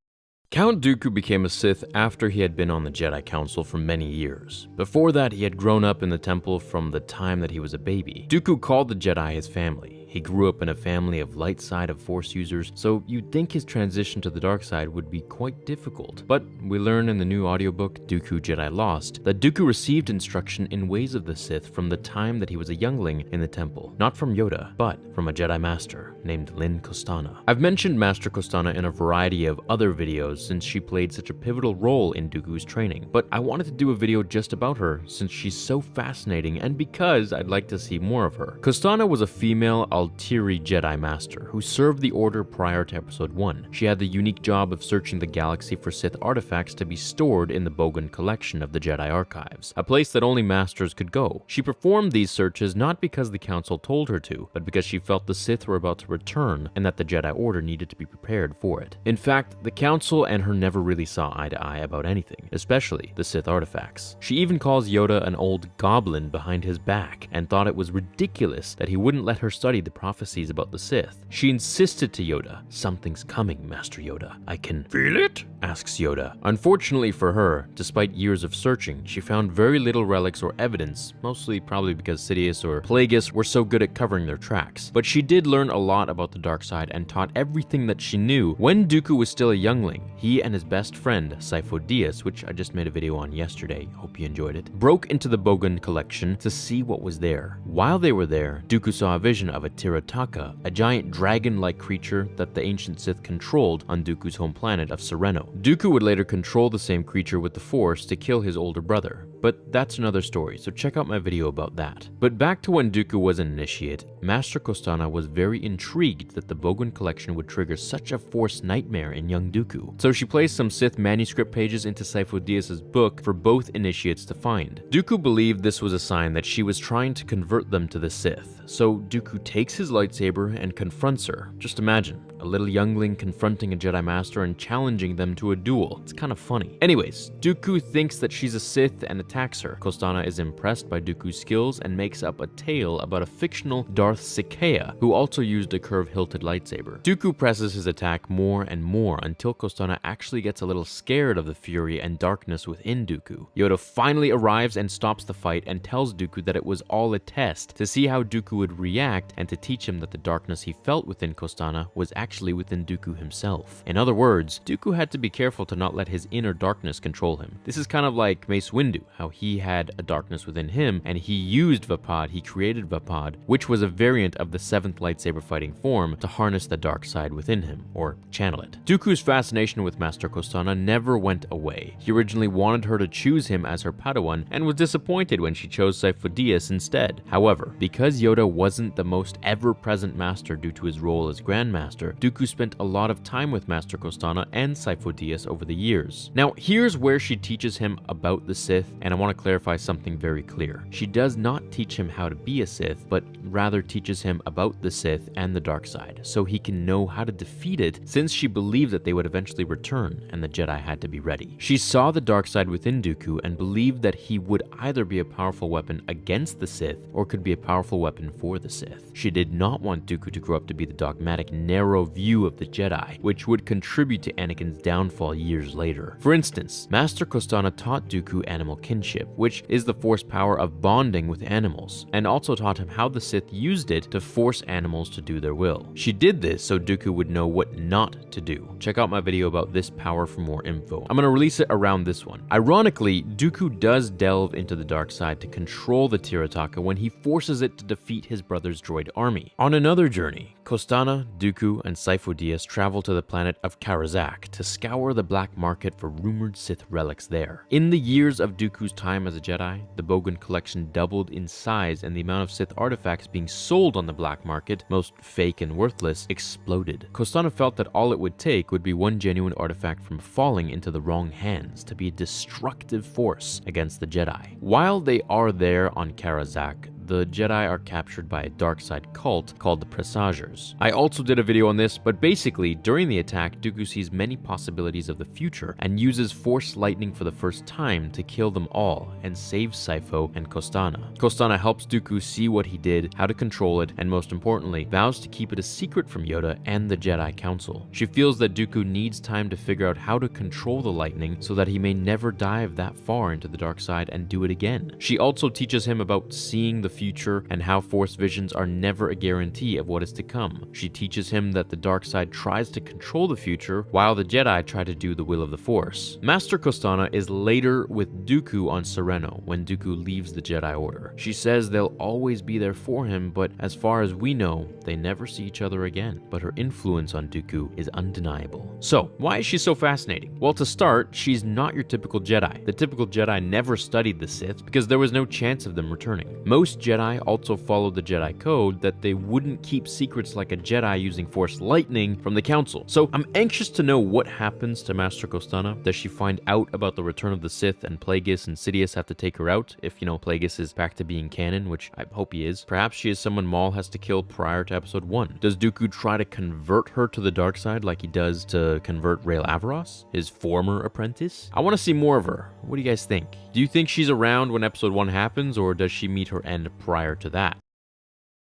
Count Dooku became a Sith after he had been on the Jedi Council for many years. Before that, he had grown up in the temple from the time that he was a baby. Dooku called the Jedi his family. He grew up in a family of light side of Force users, so you'd think his transition to the dark side would be quite difficult. But we learn in the new audiobook, Dooku Jedi Lost, that Dooku received instruction in ways of the Sith from the time that he was a youngling in the temple. Not from Yoda, but from a Jedi Master named Lyn Costana. I've mentioned Master Costana in a variety of other videos since she played such a pivotal role in Dooku's training, but I wanted to do a video just about her since she's so fascinating and because I'd like to see more of her. Costana was a female Altiri Jedi Master who served the Order prior to Episode 1. She had the unique job of searching the galaxy for Sith artifacts to be stored in the Bogan collection of the Jedi Archives, a place that only Masters could go. She performed these searches not because the Council told her to, but because she felt the Sith were about to return and that the Jedi Order needed to be prepared for it. In fact, the Council and her never really saw eye to eye about anything, especially the Sith artifacts. She even calls Yoda an old goblin behind his back and thought it was ridiculous that he wouldn't let her study the prophecies about the Sith. She insisted to Yoda, "Something's coming, Master Yoda. I can feel it?" asks Yoda. Unfortunately for her, despite years of searching, she found very little relics or evidence, mostly probably because Sidious or Plagueis were so good at covering their tracks. But she did learn a lot about the dark side and taught everything that she knew when Dooku was still a youngling. He and his best friend, Sifo-Dyas, which I just made a video on yesterday, hope you enjoyed it, broke into the Bogan collection to see what was there. While they were there, Dooku saw a vision of a Tirataka, a giant dragon-like creature that the ancient Sith controlled on Dooku's home planet of Sereno. Dooku would later control the same creature with the Force to kill his older brother. But that's another story, so check out my video about that. But back to when Dooku was an initiate, Master Kostana was very intrigued that the Bogan collection would trigger such a Force nightmare in young Dooku. So she placed some Sith manuscript pages into Sifo Dyas's book for both initiates to find. Dooku believed this was a sign that she was trying to convert them to the Sith. So Dooku takes his lightsaber and confronts her. Just imagine, a little youngling confronting a Jedi Master and challenging them to a duel. It's kind of funny. Anyways, Dooku thinks that she's a Sith and attacks her. Kostana is impressed by Dooku's skills and makes up a tale about a fictional Darth Sicaea who also used a curve-hilted lightsaber. Dooku presses his attack more and more until Kostana actually gets a little scared of the fury and darkness within Dooku. Yoda finally arrives and stops the fight and tells Dooku that it was all a test to see how Dooku would react and to teach him that the darkness he felt within Kostana was actually within Dooku himself. In other words, Dooku had to be careful to not let his inner darkness control him. This is kind of like Mace Windu, how he had a darkness within him and he used Vapad, he created Vapad, which was a variant of the 7th lightsaber fighting form to harness the dark side within him, or channel it. Dooku's fascination with Master Kostana never went away. He originally wanted her to choose him as her Padawan and was disappointed when she chose Sifo Dyas instead. However, because Yoda wasn't the most ever-present master due to his role as Grandmaster, Dooku spent a lot of time with Master Kostana and Sifo Dyas over the years. Now, here's where she teaches him about the Sith, and I want to clarify something very clear. She does not teach him how to be a Sith, but rather teaches him about the Sith and the dark side, so he can know how to defeat it, since she believed that they would eventually return and the Jedi had to be ready. She saw the dark side within Dooku and believed that he would either be a powerful weapon against the Sith or could be a powerful weapon for the Sith. She did not want Dooku to grow up to be the dogmatic, narrow view of the Jedi, which would contribute to Anakin's downfall years later. For instance, Master Kostana taught Dooku animal kinship, which is the Force power of bonding with animals, and also taught him how the Sith used it to force animals to do their will. She did this so Dooku would know what not to do. Check out my video about this power for more info. I'm gonna release it around this one. Ironically, Dooku does delve into the dark side to control the Tirataka when he forces it to defeat his brother's droid army. On another journey, Kostana, Dooku, and Sifo Dyas travel to the planet of Karazak to scour the black market for rumored Sith relics there. In the years of Dooku's time as a Jedi, the Bogan collection doubled in size and the amount of Sith artifacts being sold on the black market, most fake and worthless, exploded. Kostana felt that all it would take would be one genuine artifact from falling into the wrong hands to be a destructive force against the Jedi. While they are there on Karazak, the Jedi are captured by a dark side cult called the Presagers. I also did a video on this, but basically, during the attack, Dooku sees many possibilities of the future and uses Force lightning for the first time to kill them all and save Sifo and Kostana. Kostana helps Dooku see what he did, how to control it, and most importantly, vows to keep it a secret from Yoda and the Jedi Council. She feels that Dooku needs time to figure out how to control the lightning so that he may never dive that far into the dark side and do it again. She also teaches him about seeing the future and how Force visions are never a guarantee of what is to come. She teaches him that the dark side tries to control the future while the Jedi try to do the will of the Force. Master Kostana is later with Dooku on Sereno when Dooku leaves the Jedi Order. She says they'll always be there for him, but as far as we know, they never see each other again. But her influence on Dooku is undeniable. So, why is she so fascinating? Well, to start, she's not your typical Jedi. The typical Jedi never studied the Sith because there was no chance of them returning. Most Jedi also followed the Jedi Code that they wouldn't keep secrets like a Jedi using Force lightning from the Council. So I'm anxious to know what happens to Master Kostana. Does she find out about the return of the Sith and Plagueis and Sidious have to take her out if, Plagueis is back to being canon, which I hope he is. Perhaps she is someone Maul has to kill prior to Episode 1. Does Dooku try to convert her to the dark side like he does to convert Rael Averross, his former apprentice? I want to see more of her. What do you guys think? Do you think she's around when Episode 1 happens, or does she meet her end prior to that?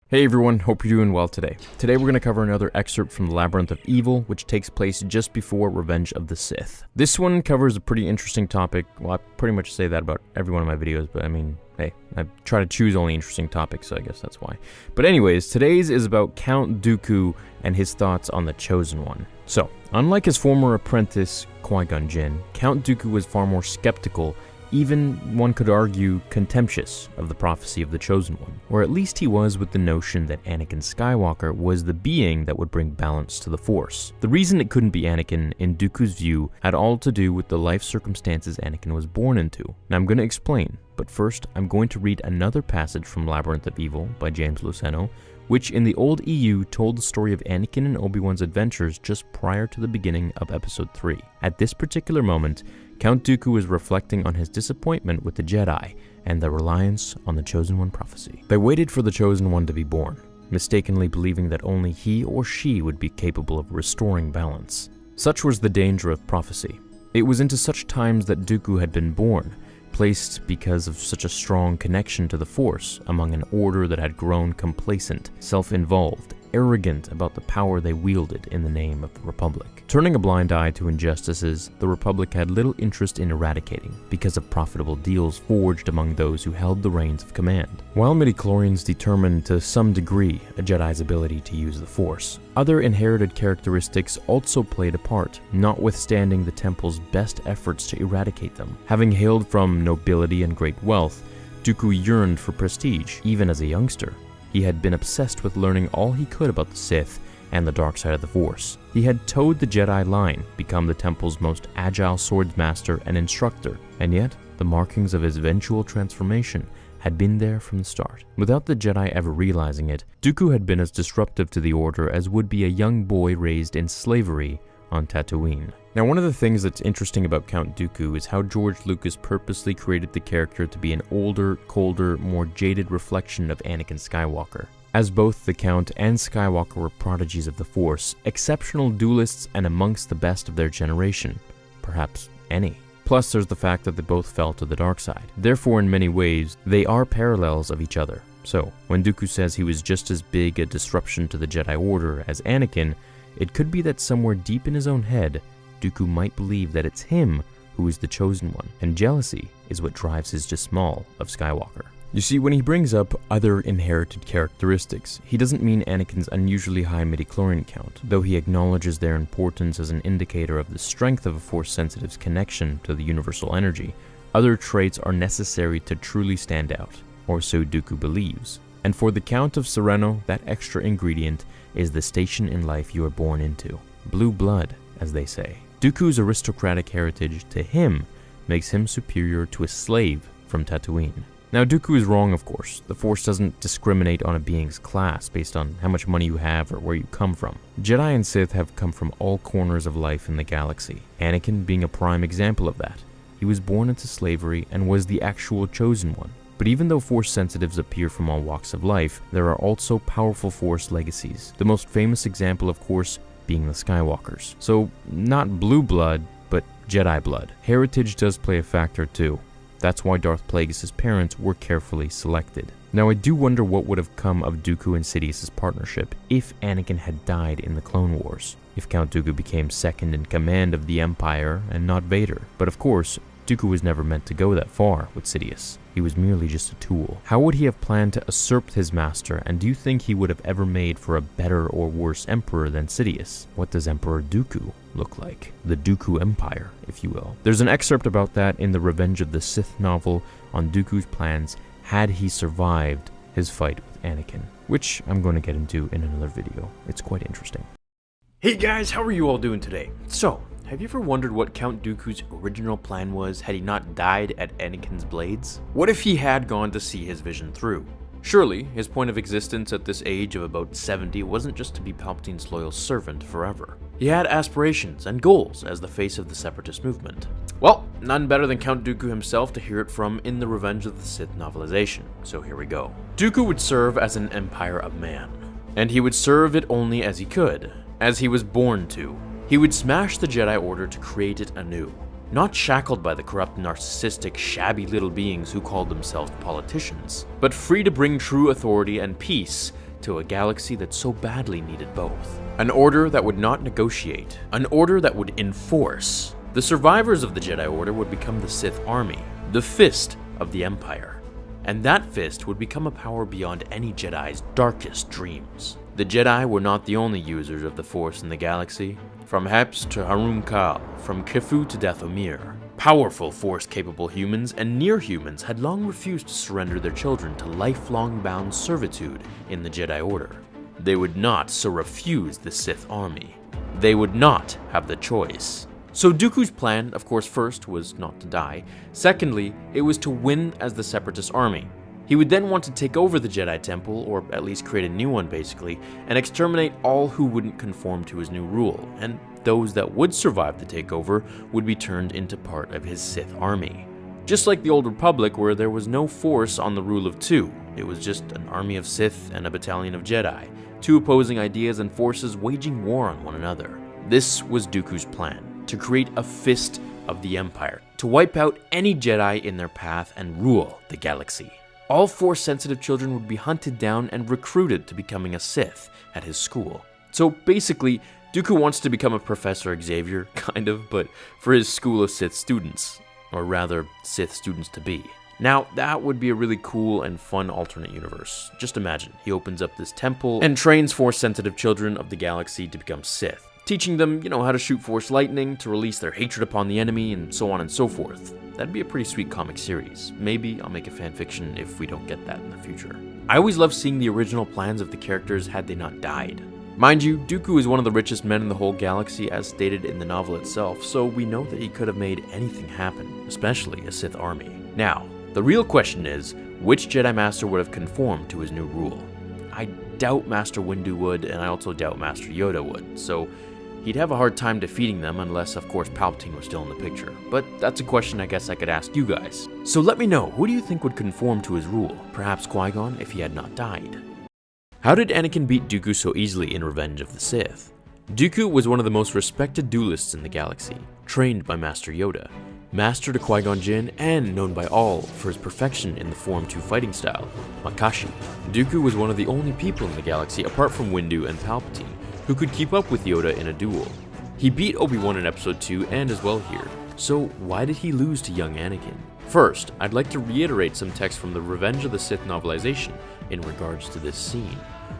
Hey everyone, hope you're doing well today. Today we're going to cover another excerpt from the Labyrinth of Evil, which takes place just before Revenge of the Sith. This one covers a pretty interesting topic. Well, I pretty much say that about every one of my videos, but I mean, hey, I try to choose only interesting topics, so I guess that's why. But anyways, today's is about Count Dooku and his thoughts on the Chosen One. So, unlike his former apprentice, Qui-Gon Jinn, Count Dooku was far more skeptical even, one could argue, contemptuous of the prophecy of the Chosen One, or at least he was with the notion that Anakin Skywalker was the being that would bring balance to the Force. The reason it couldn't be Anakin, in Dooku's view, had all to do with the life circumstances Anakin was born into. Now I'm going to explain, but first I'm going to read another passage from Labyrinth of Evil by James Luceno, which in the old EU told the story of Anakin and Obi-Wan's adventures just prior to the beginning of Episode 3. At this particular moment, Count Dooku is reflecting on his disappointment with the Jedi and their reliance on the Chosen One prophecy. They waited for the Chosen One to be born, mistakenly believing that only he or she would be capable of restoring balance. Such was the danger of prophecy. It was into such times that Dooku had been born, placed because of such a strong connection to the Force among an order that had grown complacent, self-involved, arrogant about the power they wielded in the name of the Republic. Turning a blind eye to injustices, the Republic had little interest in eradicating because of profitable deals forged among those who held the reins of command. While midichlorians determined to some degree a Jedi's ability to use the Force, other inherited characteristics also played a part, notwithstanding the Temple's best efforts to eradicate them. Having hailed from nobility and great wealth, Dooku yearned for prestige, even as a youngster. He had been obsessed with learning all he could about the Sith and the dark side of the Force. He had towed the Jedi line, become the Temple's most agile swordsmaster and instructor, and yet the markings of his eventual transformation had been there from the start. Without the Jedi ever realizing it, Dooku had been as disruptive to the Order as would be a young boy raised in slavery on Tatooine. Now, one of the things that's interesting about Count Dooku is how George Lucas purposely created the character to be an older, colder, more jaded reflection of Anakin Skywalker. As both the Count and Skywalker were prodigies of the Force, exceptional duelists and amongst the best of their generation, perhaps any. Plus, there's the fact that they both fell to the dark side. Therefore, in many ways, they are parallels of each other. So, when Dooku says he was just as big a disruption to the Jedi Order as Anakin, it could be that somewhere deep in his own head, Dooku might believe that it's him who is the Chosen One, and jealousy is what drives his dismal of Skywalker. You see, when he brings up other inherited characteristics, he doesn't mean Anakin's unusually high midichlorian count, though he acknowledges their importance as an indicator of the strength of a Force-sensitive's connection to the universal energy. Other traits are necessary to truly stand out, or so Dooku believes. And for the Count of Sereno, that extra ingredient is the station in life you are born into. Blue blood, as they say. Dooku's aristocratic heritage, to him, makes him superior to a slave from Tatooine. Now, Dooku is wrong, of course. The Force doesn't discriminate on a being's class based on how much money you have or where you come from. Jedi and Sith have come from all corners of life in the galaxy, Anakin being a prime example of that. He was born into slavery and was the actual Chosen One. But even though Force sensitives appear from all walks of life, there are also powerful Force legacies. The most famous example, of course, being the Skywalkers. So, not blue blood, but Jedi blood. Heritage does play a factor too. That's why Darth Plagueis' parents were carefully selected. Now, I do wonder what would have come of Dooku and Sidious's partnership if Anakin had died in the Clone Wars, if Count Dooku became second in command of the Empire and not Vader. But of course, Dooku was never meant to go that far with Sidious. He was merely just a tool. How would he have planned to usurp his master, and do you think he would have ever made for a better or worse emperor than Sidious? What does Emperor Dooku look like? The Dooku Empire, if you will. There's an excerpt about that in the Revenge of the Sith novel on Dooku's plans had he survived his fight with Anakin, which I'm going to get into in another video. It's quite interesting. Hey guys, how are you all doing today? So, have you ever wondered what Count Dooku's original plan was had he not died at Anakin's blades? What if he had gone to see his vision through? Surely, his point of existence at this age of about 70 wasn't just to be Palpatine's loyal servant forever. He had aspirations and goals as the face of the Separatist movement. Well, none better than Count Dooku himself to hear it from in the Revenge of the Sith novelization, so here we go. Dooku would serve as an empire of man, and he would serve it only as he could, as he was born to. He would smash the Jedi Order to create it anew, not shackled by the corrupt, narcissistic, shabby little beings who called themselves politicians, but free to bring true authority and peace to a galaxy that so badly needed both. An order that would not negotiate, an order that would enforce. The survivors of the Jedi Order would become the Sith Army, the fist of the Empire, and that fist would become a power beyond any Jedi's darkest dreams. The Jedi were not the only users of the Force in the galaxy. From Heps to Harum Kal, from Kifu to Dathomir, Powerful Force-capable humans and near-humans had long refused to surrender their children to lifelong bound servitude in the Jedi Order. They would not so refuse the Sith army. They would not have the choice. So Dooku's plan, of course, first was not to die. Secondly, it was to win as the Separatist army. He would then want to take over the Jedi Temple, or at least create a new one basically, and exterminate all who wouldn't conform to his new rule, and those that would survive the takeover would be turned into part of his Sith army. Just like the Old Republic, where there was no Force on the rule of two, it was just an army of Sith and a battalion of Jedi, two opposing ideas and forces waging war on one another. This was Dooku's plan, to create a fist of the Empire, to wipe out any Jedi in their path and rule the galaxy. All Force-sensitive children would be hunted down and recruited to becoming a Sith at his school. So basically, Dooku wants to become a Professor Xavier, kind of, but for his school of Sith students. Or rather, Sith students-to-be. Now, that would be a really cool and fun alternate universe. Just imagine, he opens up this temple and trains Force-sensitive children of the galaxy to become Sith, teaching them, how to shoot Force lightning, to release their hatred upon the enemy, and so on and so forth. That'd be a pretty sweet comic series. Maybe I'll make a fanfiction if we don't get that in the future. I always love seeing the original plans of the characters had they not died. Mind you, Dooku is one of the richest men in the whole galaxy as stated in the novel itself, so we know that he could have made anything happen, especially a Sith army. Now, the real question is, which Jedi Master would have conformed to his new rule? I doubt Master Windu would, and I also doubt Master Yoda would, so he'd have a hard time defeating them unless, of course, Palpatine was still in the picture. But that's a question I guess I could ask you guys. So let me know, who do you think would conform to his rule? Perhaps Qui-Gon if he had not died. How did Anakin beat Dooku so easily in Revenge of the Sith? Dooku was one of the most respected duelists in the galaxy, trained by Master Yoda, master to Qui-Gon Jinn, and known by all for his perfection in the Form 2 fighting style, Makashi. Dooku was one of the only people in the galaxy, apart from Windu and Palpatine, who could keep up with Yoda in a duel. He beat Obi-Wan in Episode 2 and as well here, so why did he lose to young Anakin? First, I'd like to reiterate some text from the Revenge of the Sith novelization in regards to this scene,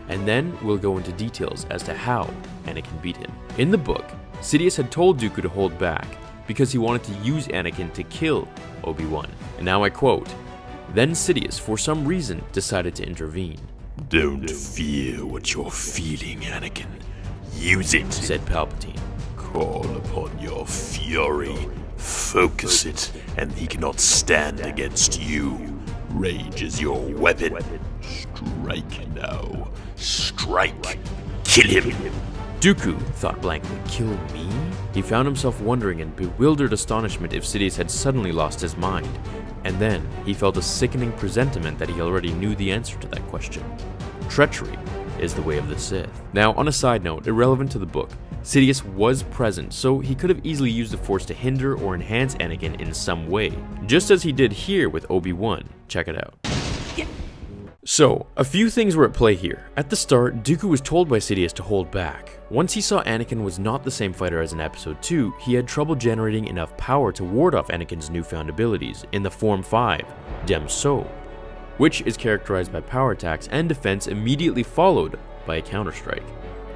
and then we'll go into details as to how Anakin beat him. In the book, Sidious had told Dooku to hold back because he wanted to use Anakin to kill Obi-Wan, and now I quote, "Then Sidious, for some reason, decided to intervene. Don't fear what you're feeling, Anakin. Use it, said Palpatine. Call upon your fury. Focus it, and he cannot stand against you. Rage is your weapon. Strike now. Strike. Kill him." Dooku thought blankly, kill me? He found himself wondering in bewildered astonishment if Sidious had suddenly lost his mind. And then he felt a sickening presentiment that he already knew the answer to that question. Treachery is the way of the Sith. Now, on a side note, irrelevant to the book, Sidious was present, so he could have easily used the Force to hinder or enhance Anakin in some way, just as he did here with Obi-Wan. Check it out. So, a few things were at play here. At the start, Dooku was told by Sidious to hold back. Once he saw Anakin was not the same fighter as in Episode 2, he had trouble generating enough power to ward off Anakin's newfound abilities in the Form 5, Dem So, which is characterized by power attacks and defense immediately followed by a counterstrike.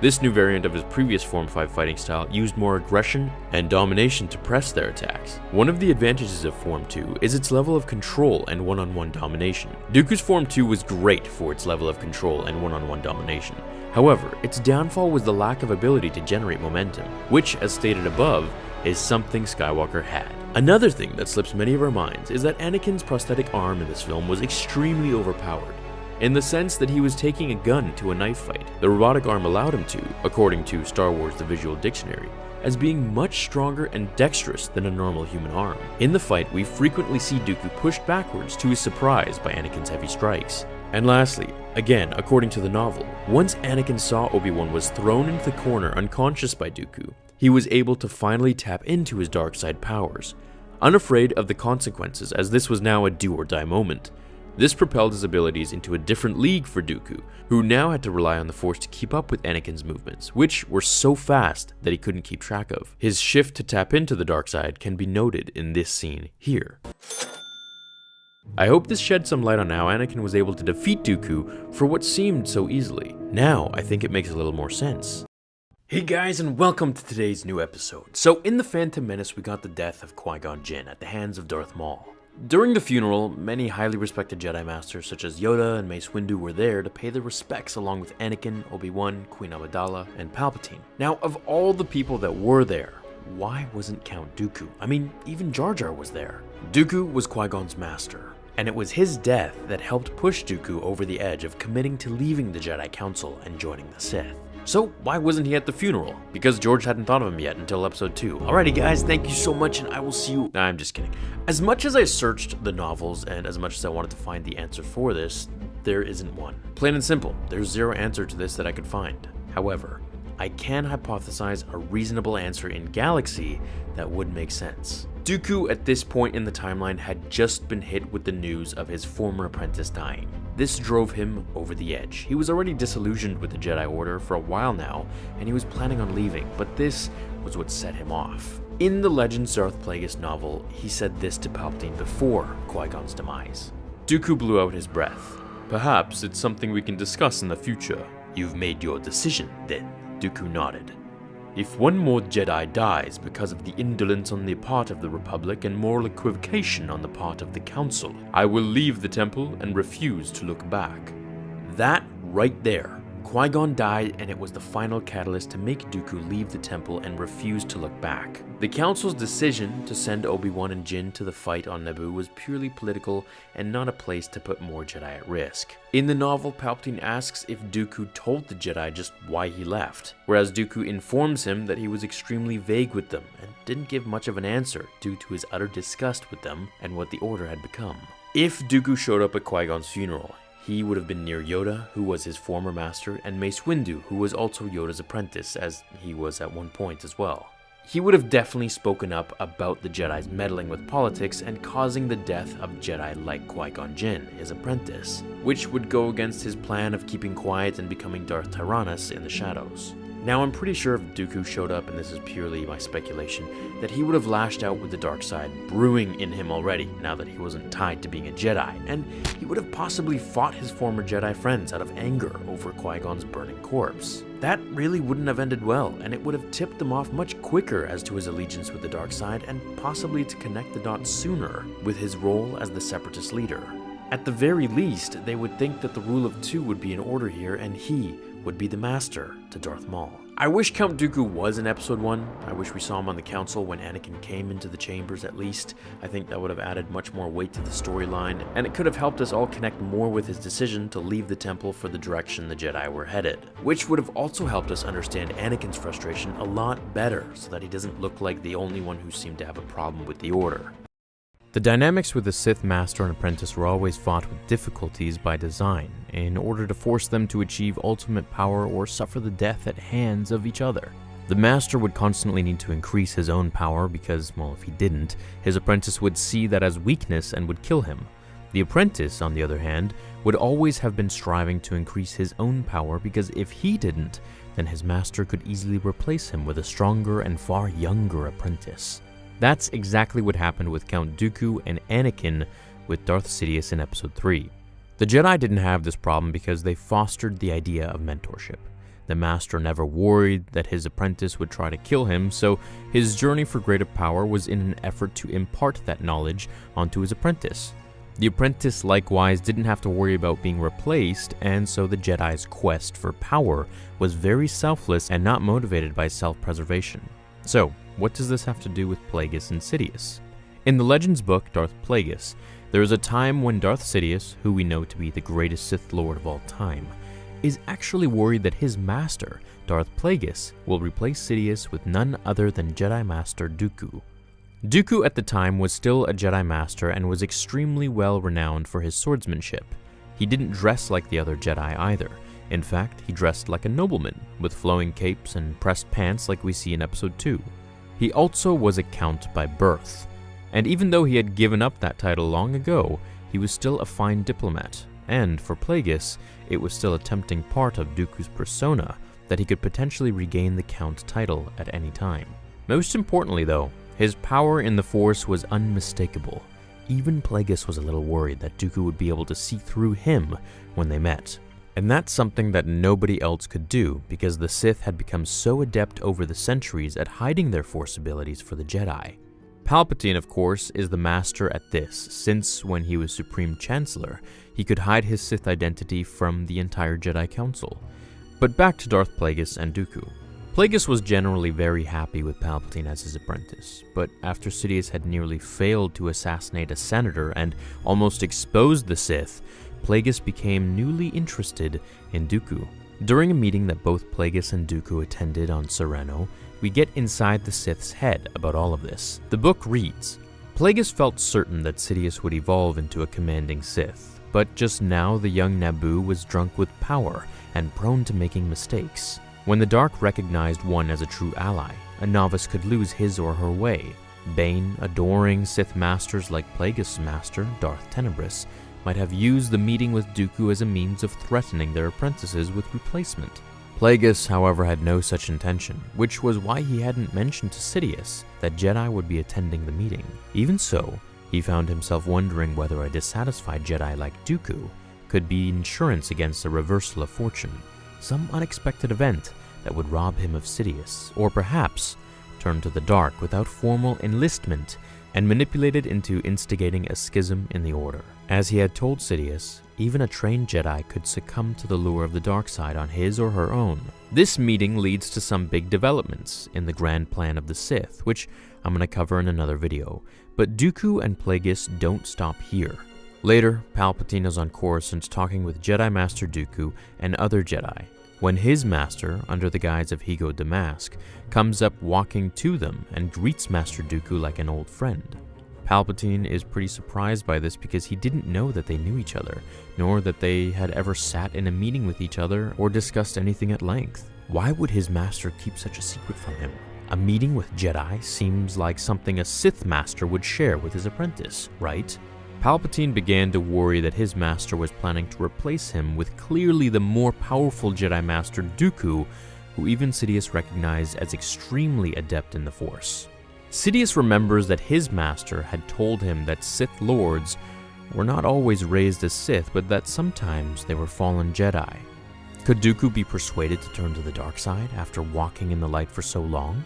This new variant of his previous Form 5 fighting style used more aggression and domination to press their attacks. One of the advantages of Form 2 is its level of control and one-on-one domination. Dooku's Form 2 was great for its level of control and one-on-one domination. However, its downfall was the lack of ability to generate momentum, which, as stated above, is something Skywalker had. Another thing that slips many of our minds is that Anakin's prosthetic arm in this film was extremely overpowered, in the sense that he was taking a gun to a knife fight. The robotic arm allowed him to, according to Star Wars The Visual Dictionary, as being much stronger and dexterous than a normal human arm. In the fight, we frequently see Dooku pushed backwards to his surprise by Anakin's heavy strikes. And lastly, again, according to the novel, once Anakin saw Obi-Wan was thrown into the corner unconscious by Dooku, he was able to finally tap into his dark side powers, unafraid of the consequences, as this was now a do-or-die moment. This propelled his abilities into a different league for Dooku, who now had to rely on the Force to keep up with Anakin's movements, which were so fast that he couldn't keep track of. His shift to tap into the dark side can be noted in this scene here. I hope this shed some light on how Anakin was able to defeat Dooku for what seemed so easily. Now, I think it makes a little more sense. Hey guys, and welcome to today's new episode. So in The Phantom Menace, we got the death of Qui-Gon Jinn at the hands of Darth Maul. During the funeral, many highly respected Jedi Masters such as Yoda and Mace Windu were there to pay their respects along with Anakin, Obi-Wan, Queen Amidala, and Palpatine. Now, of all the people that were there, why wasn't Count Dooku? I mean, even Jar Jar was there. Dooku was Qui-Gon's master, and it was his death that helped push Dooku over the edge of committing to leaving the Jedi Council and joining the Sith. So why wasn't he at the funeral? Because George hadn't thought of him yet until episode 2. Alrighty guys, thank you so much and I will see you... Nah, I'm just kidding. As much as I searched the novels and as much as I wanted to find the answer for this, there isn't one. Plain and simple, there's zero answer to this that I could find. However, I can hypothesize a reasonable answer in Galaxy that would make sense. Dooku at this point in the timeline had just been hit with the news of his former apprentice dying. This drove him over the edge. He was already disillusioned with the Jedi Order for a while now, and he was planning on leaving, but this was what set him off. In the Legends Darth Plagueis novel, he said this to Palpatine before Qui-Gon's demise. Dooku blew out his breath. "Perhaps it's something we can discuss in the future." "You've made your decision, then?" Dooku nodded. "If one more Jedi dies because of the indolence on the part of the Republic and moral equivocation on the part of the Council, I will leave the temple and refuse to look back." That right there. Qui-Gon died, and it was the final catalyst to make Dooku leave the temple and refuse to look back. The Council's decision to send Obi-Wan and Jinn to the fight on Naboo was purely political and not a place to put more Jedi at risk. In the novel, Palpatine asks if Dooku told the Jedi just why he left, whereas Dooku informs him that he was extremely vague with them and didn't give much of an answer due to his utter disgust with them and what the Order had become. If Dooku showed up at Qui-Gon's funeral, he would have been near Yoda, who was his former master, and Mace Windu, who was also Yoda's apprentice, as he was at one point as well. He would have definitely spoken up about the Jedi's meddling with politics and causing the death of Jedi like Qui-Gon Jinn, his apprentice, which would go against his plan of keeping quiet and becoming Darth Tyrannus in the shadows. Now, I'm pretty sure if Dooku showed up, and this is purely my speculation, that he would have lashed out with the dark side brewing in him already, now that he wasn't tied to being a Jedi, and he would have possibly fought his former Jedi friends out of anger over Qui-Gon's burning corpse. That really wouldn't have ended well, and it would have tipped them off much quicker as to his allegiance with the dark side, and possibly to connect the dots sooner with his role as the Separatist leader. At the very least, they would think that the rule of two would be in order here, and he would be the master to Darth Maul. I wish Count Dooku was in episode 1. I wish we saw him on the council when Anakin came into the chambers at least. I think that would have added much more weight to the storyline, and it could have helped us all connect more with his decision to leave the temple for the direction the Jedi were headed, which would have also helped us understand Anakin's frustration a lot better so that he doesn't look like the only one who seemed to have a problem with the Order. The dynamics with the Sith Master and Apprentice were always fought with difficulties by design, in order to force them to achieve ultimate power or suffer the death at hands of each other. The Master would constantly need to increase his own power because, well, if he didn't, his apprentice would see that as weakness and would kill him. The apprentice, on the other hand, would always have been striving to increase his own power because if he didn't, then his master could easily replace him with a stronger and far younger apprentice. That's exactly what happened with Count Dooku and Anakin with Darth Sidious in Episode 3. The Jedi didn't have this problem because they fostered the idea of mentorship. The Master never worried that his apprentice would try to kill him, so his journey for greater power was in an effort to impart that knowledge onto his apprentice. The apprentice likewise didn't have to worry about being replaced, and so the Jedi's quest for power was very selfless and not motivated by self-preservation. So, what does this have to do with Plagueis and Sidious? In the Legends book, Darth Plagueis, there is a time when Darth Sidious, who we know to be the greatest Sith Lord of all time, is actually worried that his master, Darth Plagueis, will replace Sidious with none other than Jedi Master Dooku. Dooku at the time was still a Jedi Master and was extremely well renowned for his swordsmanship. He didn't dress like the other Jedi either. In fact, he dressed like a nobleman, with flowing capes and pressed pants like we see in Episode 2. He also was a Count by birth, and even though he had given up that title long ago, he was still a fine diplomat, and for Plagueis, it was still a tempting part of Dooku's persona that he could potentially regain the Count title at any time. Most importantly though, his power in the Force was unmistakable. Even Plagueis was a little worried that Dooku would be able to see through him when they met. And that's something that nobody else could do because the Sith had become so adept over the centuries at hiding their Force abilities for the Jedi. Palpatine, of course, is the master at this, since when he was Supreme Chancellor, he could hide his Sith identity from the entire Jedi Council. But back to Darth Plagueis and Dooku. Plagueis was generally very happy with Palpatine as his apprentice, but after Sidious had nearly failed to assassinate a senator and almost exposed the Sith, Plagueis became newly interested in Dooku. During a meeting that both Plagueis and Dooku attended on Sereno, we get inside the Sith's head about all of this. The book reads, Plagueis felt certain that Sidious would evolve into a commanding Sith, but just now the young Naboo was drunk with power and prone to making mistakes. When the Dark recognized one as a true ally, a novice could lose his or her way. Bane, adoring Sith masters like Plagueis' master, Darth Tenebris, might have used the meeting with Dooku as a means of threatening their apprentices with replacement. Plagueis, however, had no such intention, which was why he hadn't mentioned to Sidious that Jedi would be attending the meeting. Even so, he found himself wondering whether a dissatisfied Jedi like Dooku could be insurance against a reversal of fortune, some unexpected event that would rob him of Sidious, or perhaps turn to the Dark without formal enlistment and manipulate it into instigating a schism in the Order. As he had told Sidious, even a trained Jedi could succumb to the lure of the dark side on his or her own. This meeting leads to some big developments in the grand plan of the Sith, which I'm going to cover in another video, but Dooku and Plagueis don't stop here. Later, Palpatine is on Coruscant talking with Jedi Master Dooku and other Jedi, when his master, under the guise of Higo Damask, comes up walking to them and greets Master Dooku like an old friend. Palpatine is pretty surprised by this because he didn't know that they knew each other, nor that they had ever sat in a meeting with each other or discussed anything at length. Why would his master keep such a secret from him? A meeting with Jedi seems like something a Sith master would share with his apprentice, right? Palpatine began to worry that his master was planning to replace him with clearly the more powerful Jedi Master Dooku, who even Sidious recognized as extremely adept in the Force. Sidious remembers that his master had told him that Sith Lords were not always raised as Sith, but that sometimes they were fallen Jedi. Could Dooku be persuaded to turn to the dark side after walking in the light for so long?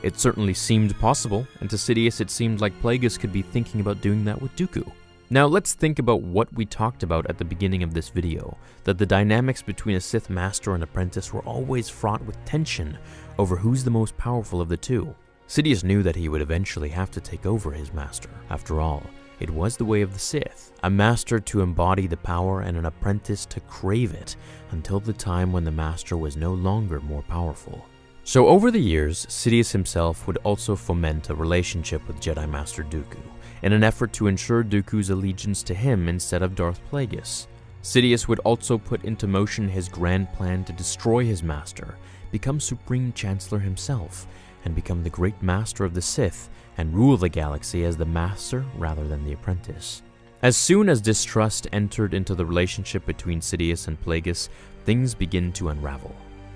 It certainly seemed possible, and to Sidious it seemed like Plagueis could be thinking about doing that with Dooku. Now let's think about what we talked about at the beginning of this video, that the dynamics between a Sith master and apprentice were always fraught with tension over who's the most powerful of the two. Sidious knew that he would eventually have to take over his master. After all, it was the way of the Sith, a master to embody the power and an apprentice to crave it until the time when the master was no longer more powerful. So over the years, Sidious himself would also foment a relationship with Jedi Master Dooku, in an effort to ensure Dooku's allegiance to him instead of Darth Plagueis. Sidious would also put into motion his grand plan to destroy his master, become Supreme Chancellor himself, and become the great master of the Sith and rule the galaxy as the master rather than the apprentice. As soon as distrust entered into the relationship between Sidious and Plagueis, things begin to unravel.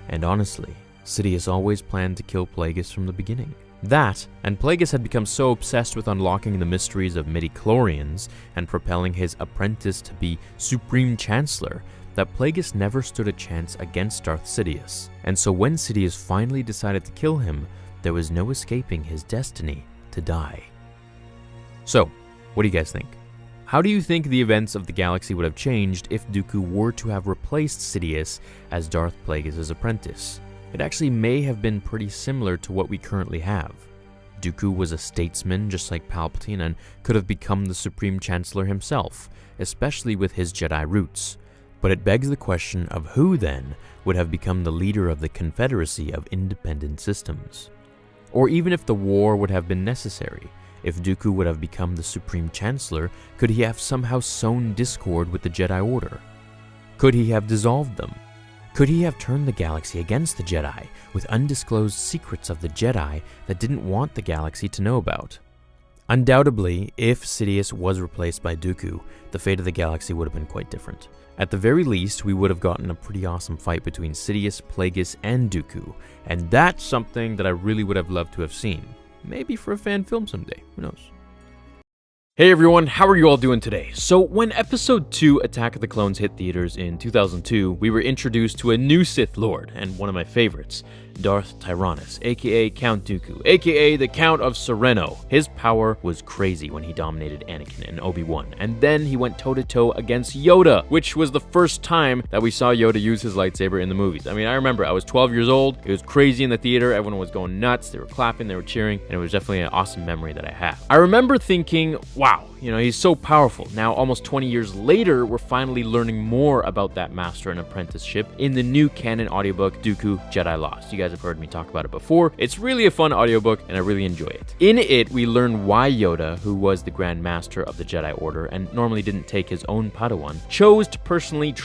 And honestly, Sidious always planned to kill Plagueis from the beginning. That, and Plagueis had become so obsessed with unlocking the mysteries of midichlorians and propelling his apprentice to be Supreme Chancellor, that Plagueis never stood a chance against Darth Sidious. And so when Sidious finally decided to kill him, there was no escaping his destiny to die. So, what do you guys think? How do you think the events of the galaxy would have changed if Dooku were to have replaced Sidious as Darth Plagueis' apprentice? It actually may have been pretty similar to what we currently have. Dooku was a statesman just like Palpatine and could have become the Supreme Chancellor himself, especially with his Jedi roots. But it begs the question of who then would have become the leader of the Confederacy of Independent Systems. Or even if the war would have been necessary, if Dooku would have become the Supreme Chancellor, could he have somehow sown discord with the Jedi Order? Could he have dissolved them? Could he have turned the galaxy against the Jedi with undisclosed secrets of the Jedi that didn't want the galaxy to know about? Undoubtedly, if Sidious was replaced by Dooku, the fate of the galaxy would have been quite different. At the very least, we would have gotten a pretty awesome fight between Sidious, Plagueis, and Dooku, and that's something that I really would have loved to have seen. Maybe for a fan film someday, who knows? Hey everyone, how are you all doing today? So when episode 2 Attack of the Clones hit theaters in 2002, we were introduced to a new Sith Lord, and one of my favorites, Darth Tyrannus, aka Count Dooku, aka the Count of Sereno. His power was crazy when he dominated Anakin and Obi-Wan, and then he went toe-to-toe against Yoda, which was the first time that we saw Yoda use his lightsaber in the movies. I mean, I remember I was 12 years old, it was crazy in the theater, everyone was going nuts, they were clapping, they were cheering, and it was definitely an awesome memory that I have. I remember thinking, wow, he's so powerful. Now, almost 20 years later, we're finally learning more about that master and apprenticeship in the new canon audiobook, Dooku Jedi Lost. You guys have heard me talk about it before. It's really a fun audiobook, and I really enjoy it. In it, we learn why Yoda, who was the Grand Master of the Jedi Order and normally didn't take his own Padawan, chose to personally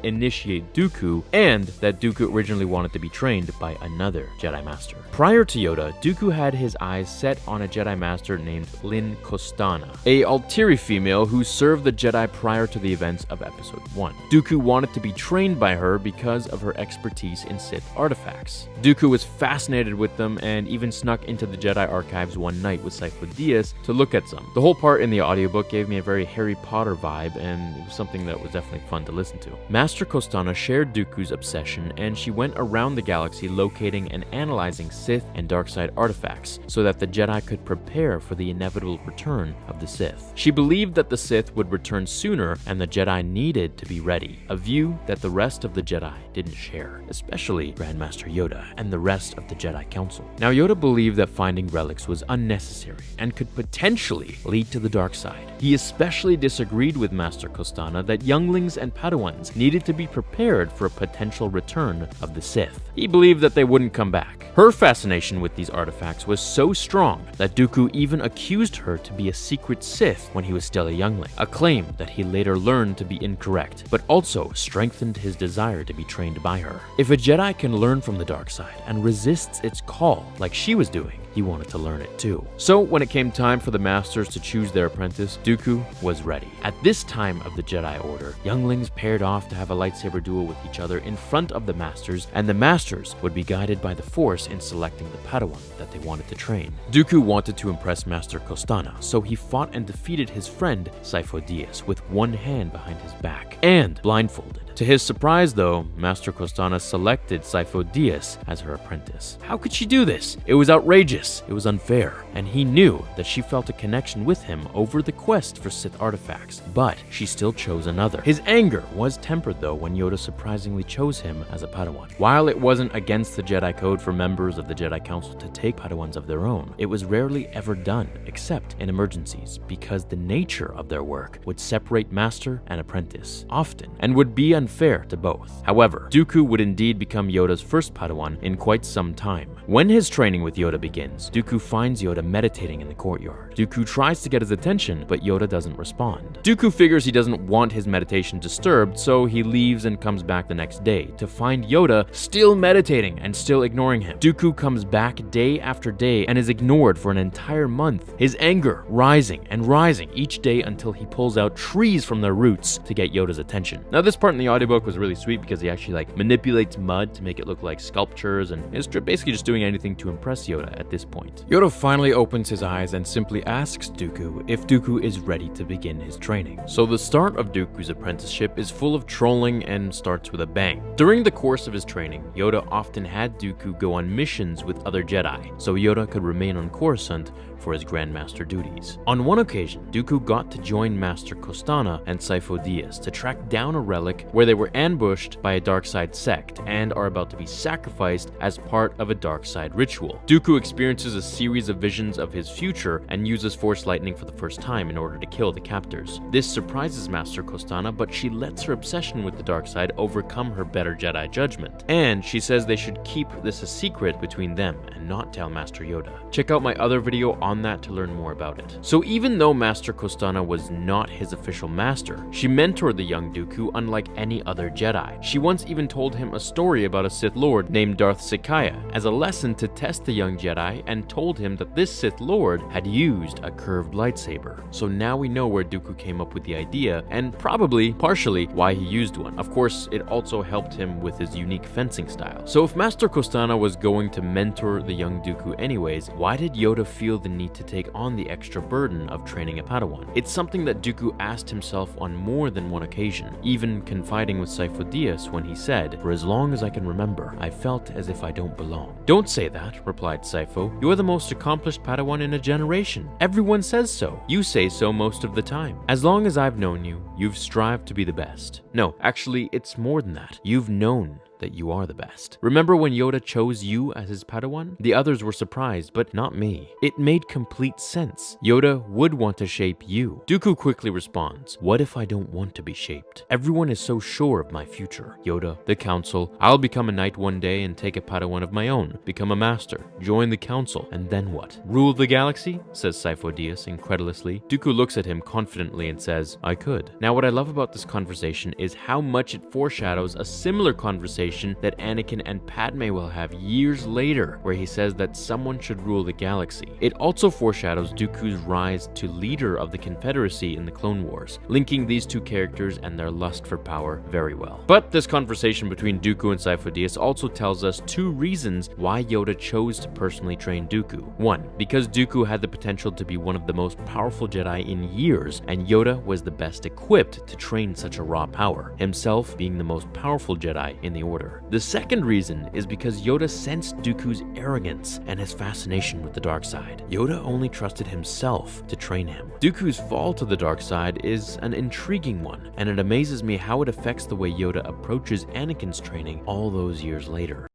initiate Dooku, and that Dooku originally wanted to be trained by another Jedi Master. Prior to Yoda, Dooku had his eyes set on a Jedi Master named Lyn Costana, a Altiri female who served the Jedi prior to the events of Episode 1. Dooku wanted to be trained by her because of her expertise in Sith artifacts. Dooku was fascinated with them and even snuck into the Jedi archives one night with Sifo Dyas to look at some. The whole part in the audiobook gave me a very Harry Potter vibe, and it was something that was definitely fun to listen to. Master Costana shared Dooku's obsession, and she went around the galaxy locating and analyzing Sith and Darkside artifacts so that the Jedi could prepare for the inevitable return of the Sith. She believed that the Sith would return sooner and the Jedi needed to be ready, a view that the rest of the Jedi didn't share, especially Grandmaster Yoda and the rest of the Jedi Council. Now, Yoda believed that finding relics was unnecessary and could potentially lead to the dark side. He especially disagreed with Master Costana that younglings and Padawans needed to be prepared for a potential return of the Sith. He believed that they wouldn't come back. Her fascination with these artifacts was so strong that Dooku even accused her to be a secret Sith when he was still a youngling, a claim that he later learned to be incorrect, but also strengthened his desire to be trained by her. If a Jedi can learn from the dark side and resists its call like she was doing, he wanted to learn it too. So when it came time for the Masters to choose their apprentice, Dooku was ready. At this time of the Jedi Order, younglings paired off to have a lightsaber duel with each other in front of the Masters, and the Masters would be guided by the Force in selecting the Padawan that they wanted to train. Dooku wanted to impress Master Costana, so he fought and defeated his friend Sifo Dyas with one hand behind his back and blindfolded. To his surprise, though, Master Costana selected Sifo Dyas as her apprentice. How could she do this? It was outrageous, it was unfair, and he knew that she felt a connection with him over the quest for Sith artifacts, but she still chose another. His anger was tempered, though, when Yoda surprisingly chose him as a Padawan. While it wasn't against the Jedi Code for members of the Jedi Council to take Padawans of their own, it was rarely ever done, except in emergencies, because the nature of their work would separate master and apprentice, often, and would be unfair to both. However, Dooku would indeed become Yoda's first Padawan in quite some time. When his training with Yoda begins, Dooku finds Yoda meditating in the courtyard. Dooku tries to get his attention, but Yoda doesn't respond. Dooku figures he doesn't want his meditation disturbed, so he leaves and comes back the next day to find Yoda still meditating and still ignoring him. Dooku comes back day after day and is ignored for an entire month, his anger rising and rising each day until he pulls out trees from their roots to get Yoda's attention. Now, this part in the audiobook was really sweet because he actually manipulates mud to make it look like sculptures, and is basically just doing anything to impress Yoda at this point. Yoda finally opens his eyes and simply asks Dooku if Dooku is ready to begin his training. So the start of Dooku's apprenticeship is full of trolling and starts with a bang. During the course of his training, Yoda often had Dooku go on missions with other Jedi, so Yoda could remain on Coruscant for his Grandmaster duties. On one occasion, Dooku got to join Master Costana and Sifo Dyas to track down a relic where they were ambushed by a Darkside sect and are about to be sacrificed as part of a Darkside ritual. Dooku experiences a series of visions of his future and uses Force Lightning for the first time in order to kill the captors. This surprises Master Costana, but she lets her obsession with the Darkside overcome her better Jedi judgment, and she says they should keep this a secret between them and not tell Master Yoda. Check out my other video on that to learn more about it. So even though Master Costana was not his official master, she mentored the young Dooku unlike any any other Jedi. She once even told him a story about a Sith Lord named Darth Sidious as a lesson to test the young Jedi, and told him that this Sith Lord had used a curved lightsaber. So now we know where Dooku came up with the idea, and probably, partially, why he used one. Of course, it also helped him with his unique fencing style. So if Master Kostana was going to mentor the young Dooku anyways, why did Yoda feel the need to take on the extra burden of training a Padawan? It's something that Dooku asked himself on more than one occasion, even confiding with Sifo Dyas when he said, "For as long as I can remember, I felt as if I don't belong." "Don't say that," replied Sifo. "You're the most accomplished Padawan in a generation. Everyone says so. You say so most of the time. As long as I've known you, you've strived to be the best. No, actually, it's more than that. You've known that you are the best. Remember when Yoda chose you as his Padawan? The others were surprised, but not me. It made complete sense. Yoda would want to shape you." Dooku quickly responds, "What if I don't want to be shaped? Everyone is so sure of my future. Yoda, the Council, I'll become a knight one day and take a Padawan of my own, become a master, join the Council, and then what? Rule the galaxy?" says Sifo Dyas incredulously. Dooku looks at him confidently and says, "I could." Now what I love about this conversation is how much it foreshadows a similar conversation that Anakin and Padme will have years later, where he says that someone should rule the galaxy. It also foreshadows Dooku's rise to leader of the Confederacy in the Clone Wars, linking these two characters and their lust for power very well. But this conversation between Dooku and Sifo Dyas also tells us two reasons why Yoda chose to personally train Dooku. One, because Dooku had the potential to be one of the most powerful Jedi in years, and Yoda was the best equipped to train such a raw power, himself being the most powerful Jedi in the Order. The second reason is because Yoda sensed Dooku's arrogance and his fascination with the dark side. Yoda only trusted himself to train him. Dooku's fall to the dark side is an intriguing one, and it amazes me how it affects the way Yoda approaches Anakin's training all those years later.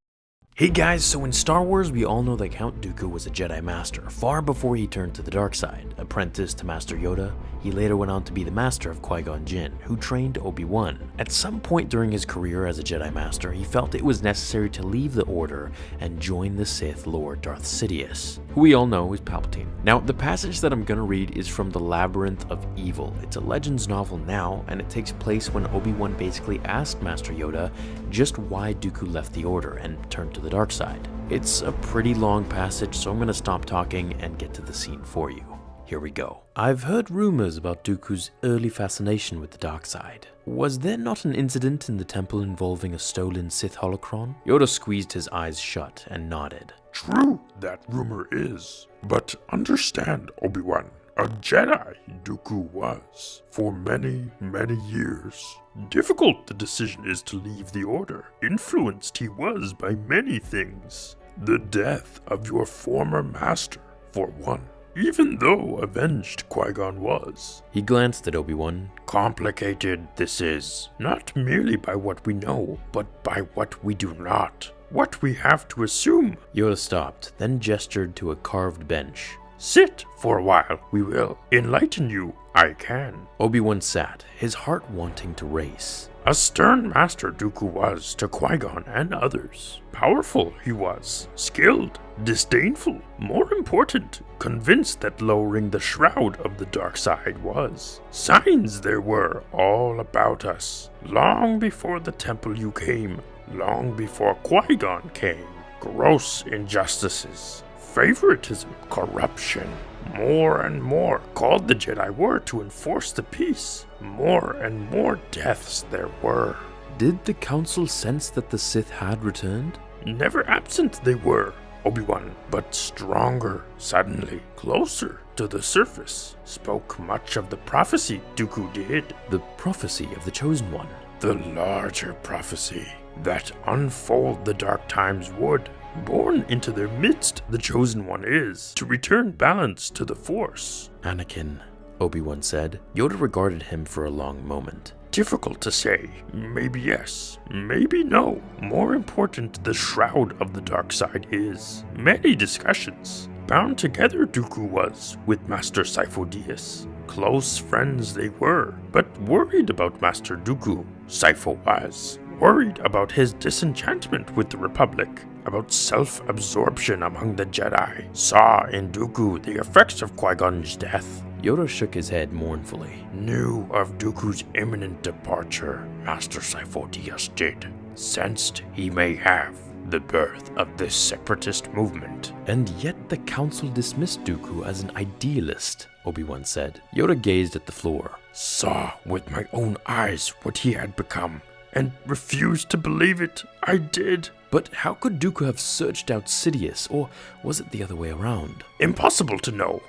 Hey guys, so in Star Wars, we all know that Count Dooku was a Jedi Master far before he turned to the dark side. Apprenticed to Master Yoda, he later went on to be the master of Qui-Gon Jinn, who trained Obi-Wan. At some point during his career as a Jedi Master, he felt it was necessary to leave the Order and join the Sith Lord Darth Sidious, who we all know is Palpatine. Now, the passage that I'm gonna read is from The Labyrinth of Evil. It's a Legends novel now, and it takes place when Obi-Wan basically asked Master Yoda just why Dooku left the Order and turned to the dark side. It's a pretty long passage, so I'm gonna stop talking and get to the scene for you. Here we go. I've heard rumors about Dooku's early fascination with the dark side. Was there not an incident in the temple involving a stolen Sith holocron? Yoda squeezed his eyes shut and nodded. True, that rumor is. But understand, Obi-Wan, a Jedi Dooku was for many, many years. Difficult the decision is to leave the Order. Influenced he was by many things. The death of your former master, for one. Even though avenged Qui-Gon was. He glanced at Obi-Wan. Complicated this is, not merely by what we know, but by what we do not. What we have to assume. Yoda stopped, then gestured to a carved bench. Sit for a while, we will. Enlighten you, I can. Obi-Wan sat, his heart wanting to race. A stern master Dooku was to Qui-Gon and others. Powerful he was, skilled, disdainful, more important, convinced that lowering the shroud of the dark side was. Signs there were all about us, long before the temple you came, long before Qui-Gon came. Gross injustices, favoritism, corruption. More and more called the Jedi were to enforce the peace. More and more deaths there were. Did the Council sense that the Sith had returned? Never absent they were, Obi-Wan, but stronger, suddenly, closer to the surface. Spoke much of the prophecy Dooku did. The prophecy of the Chosen One. The larger prophecy that unfold the dark times would. Born into their midst, the Chosen One is, to return balance to the Force. Anakin, Obi-Wan said. Yoda regarded him for a long moment. Difficult to say. Maybe yes, maybe no. More important, the shroud of the dark side is. Many discussions. Bound together Dooku was with Master Sifo Dyas. Close friends they were, but worried about Master Dooku. Sifo was. Worried about his disenchantment with the Republic, about self-absorption among the Jedi. Saw in Dooku the effects of Qui-Gon's death. Yoda shook his head mournfully. Knew of Dooku's imminent departure, Master Sifo-Dyas did. Sensed he may have the birth of this separatist movement. And yet the council dismissed Dooku as an idealist, Obi-Wan said. Yoda gazed at the floor. Saw with my own eyes what he had become, and refused to believe it. I did. But how could Dooku have searched out Sidious, or was it the other way around? Impossible to know,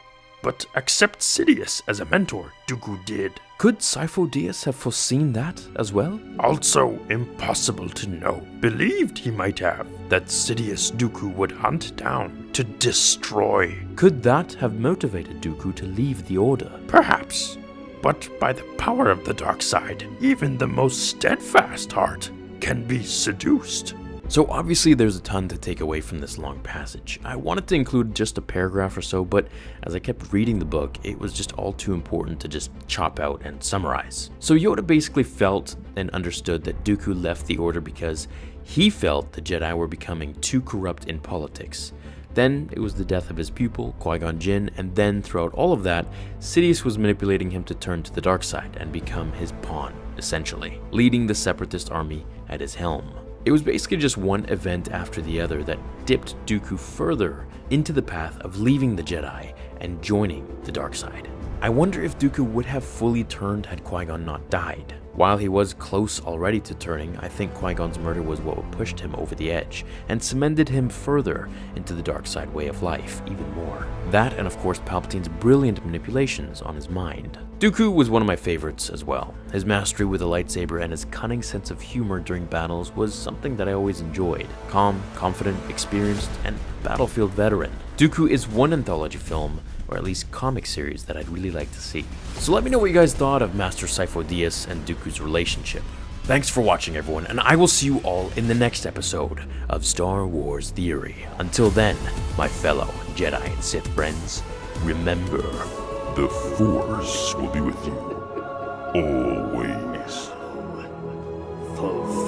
but accept Sidious as a mentor, Dooku did. Could Sifo-Dyas have foreseen that as well? Also impossible to know. Believed he might have, that Sidious Dooku would hunt down to destroy. Could that have motivated Dooku to leave the Order? Perhaps, but by the power of the dark side, even the most steadfast heart can be seduced. So obviously there's a ton to take away from this long passage. I wanted to include just a paragraph or so, but as I kept reading the book, it was just all too important to just chop out and summarize. So Yoda basically felt and understood that Dooku left the Order because he felt the Jedi were becoming too corrupt in politics. Then it was the death of his pupil, Qui-Gon Jinn, and then throughout all of that, Sidious was manipulating him to turn to the dark side and become his pawn, essentially, leading the Separatist army at his helm. It was basically just one event after the other that dipped Dooku further into the path of leaving the Jedi and joining the dark side. I wonder if Dooku would have fully turned had Qui-Gon not died. While he was close already to turning, I think Qui-Gon's murder was what pushed him over the edge and cemented him further into the dark side way of life even more. That and of course Palpatine's brilliant manipulations on his mind. Dooku was one of my favorites as well. His mastery with a lightsaber and his cunning sense of humor during battles was something that I always enjoyed. Calm, confident, experienced, and battlefield veteran. Dooku is one anthology film, or at least comic series, that I'd really like to see. So let me know what you guys thought of Master Sifo-Dyas and Dooku's relationship. Thanks for watching everyone, and I will see you all in the next episode of Star Wars Theory. Until then, my fellow Jedi and Sith friends, remember, The Force will be with you always. Fulfill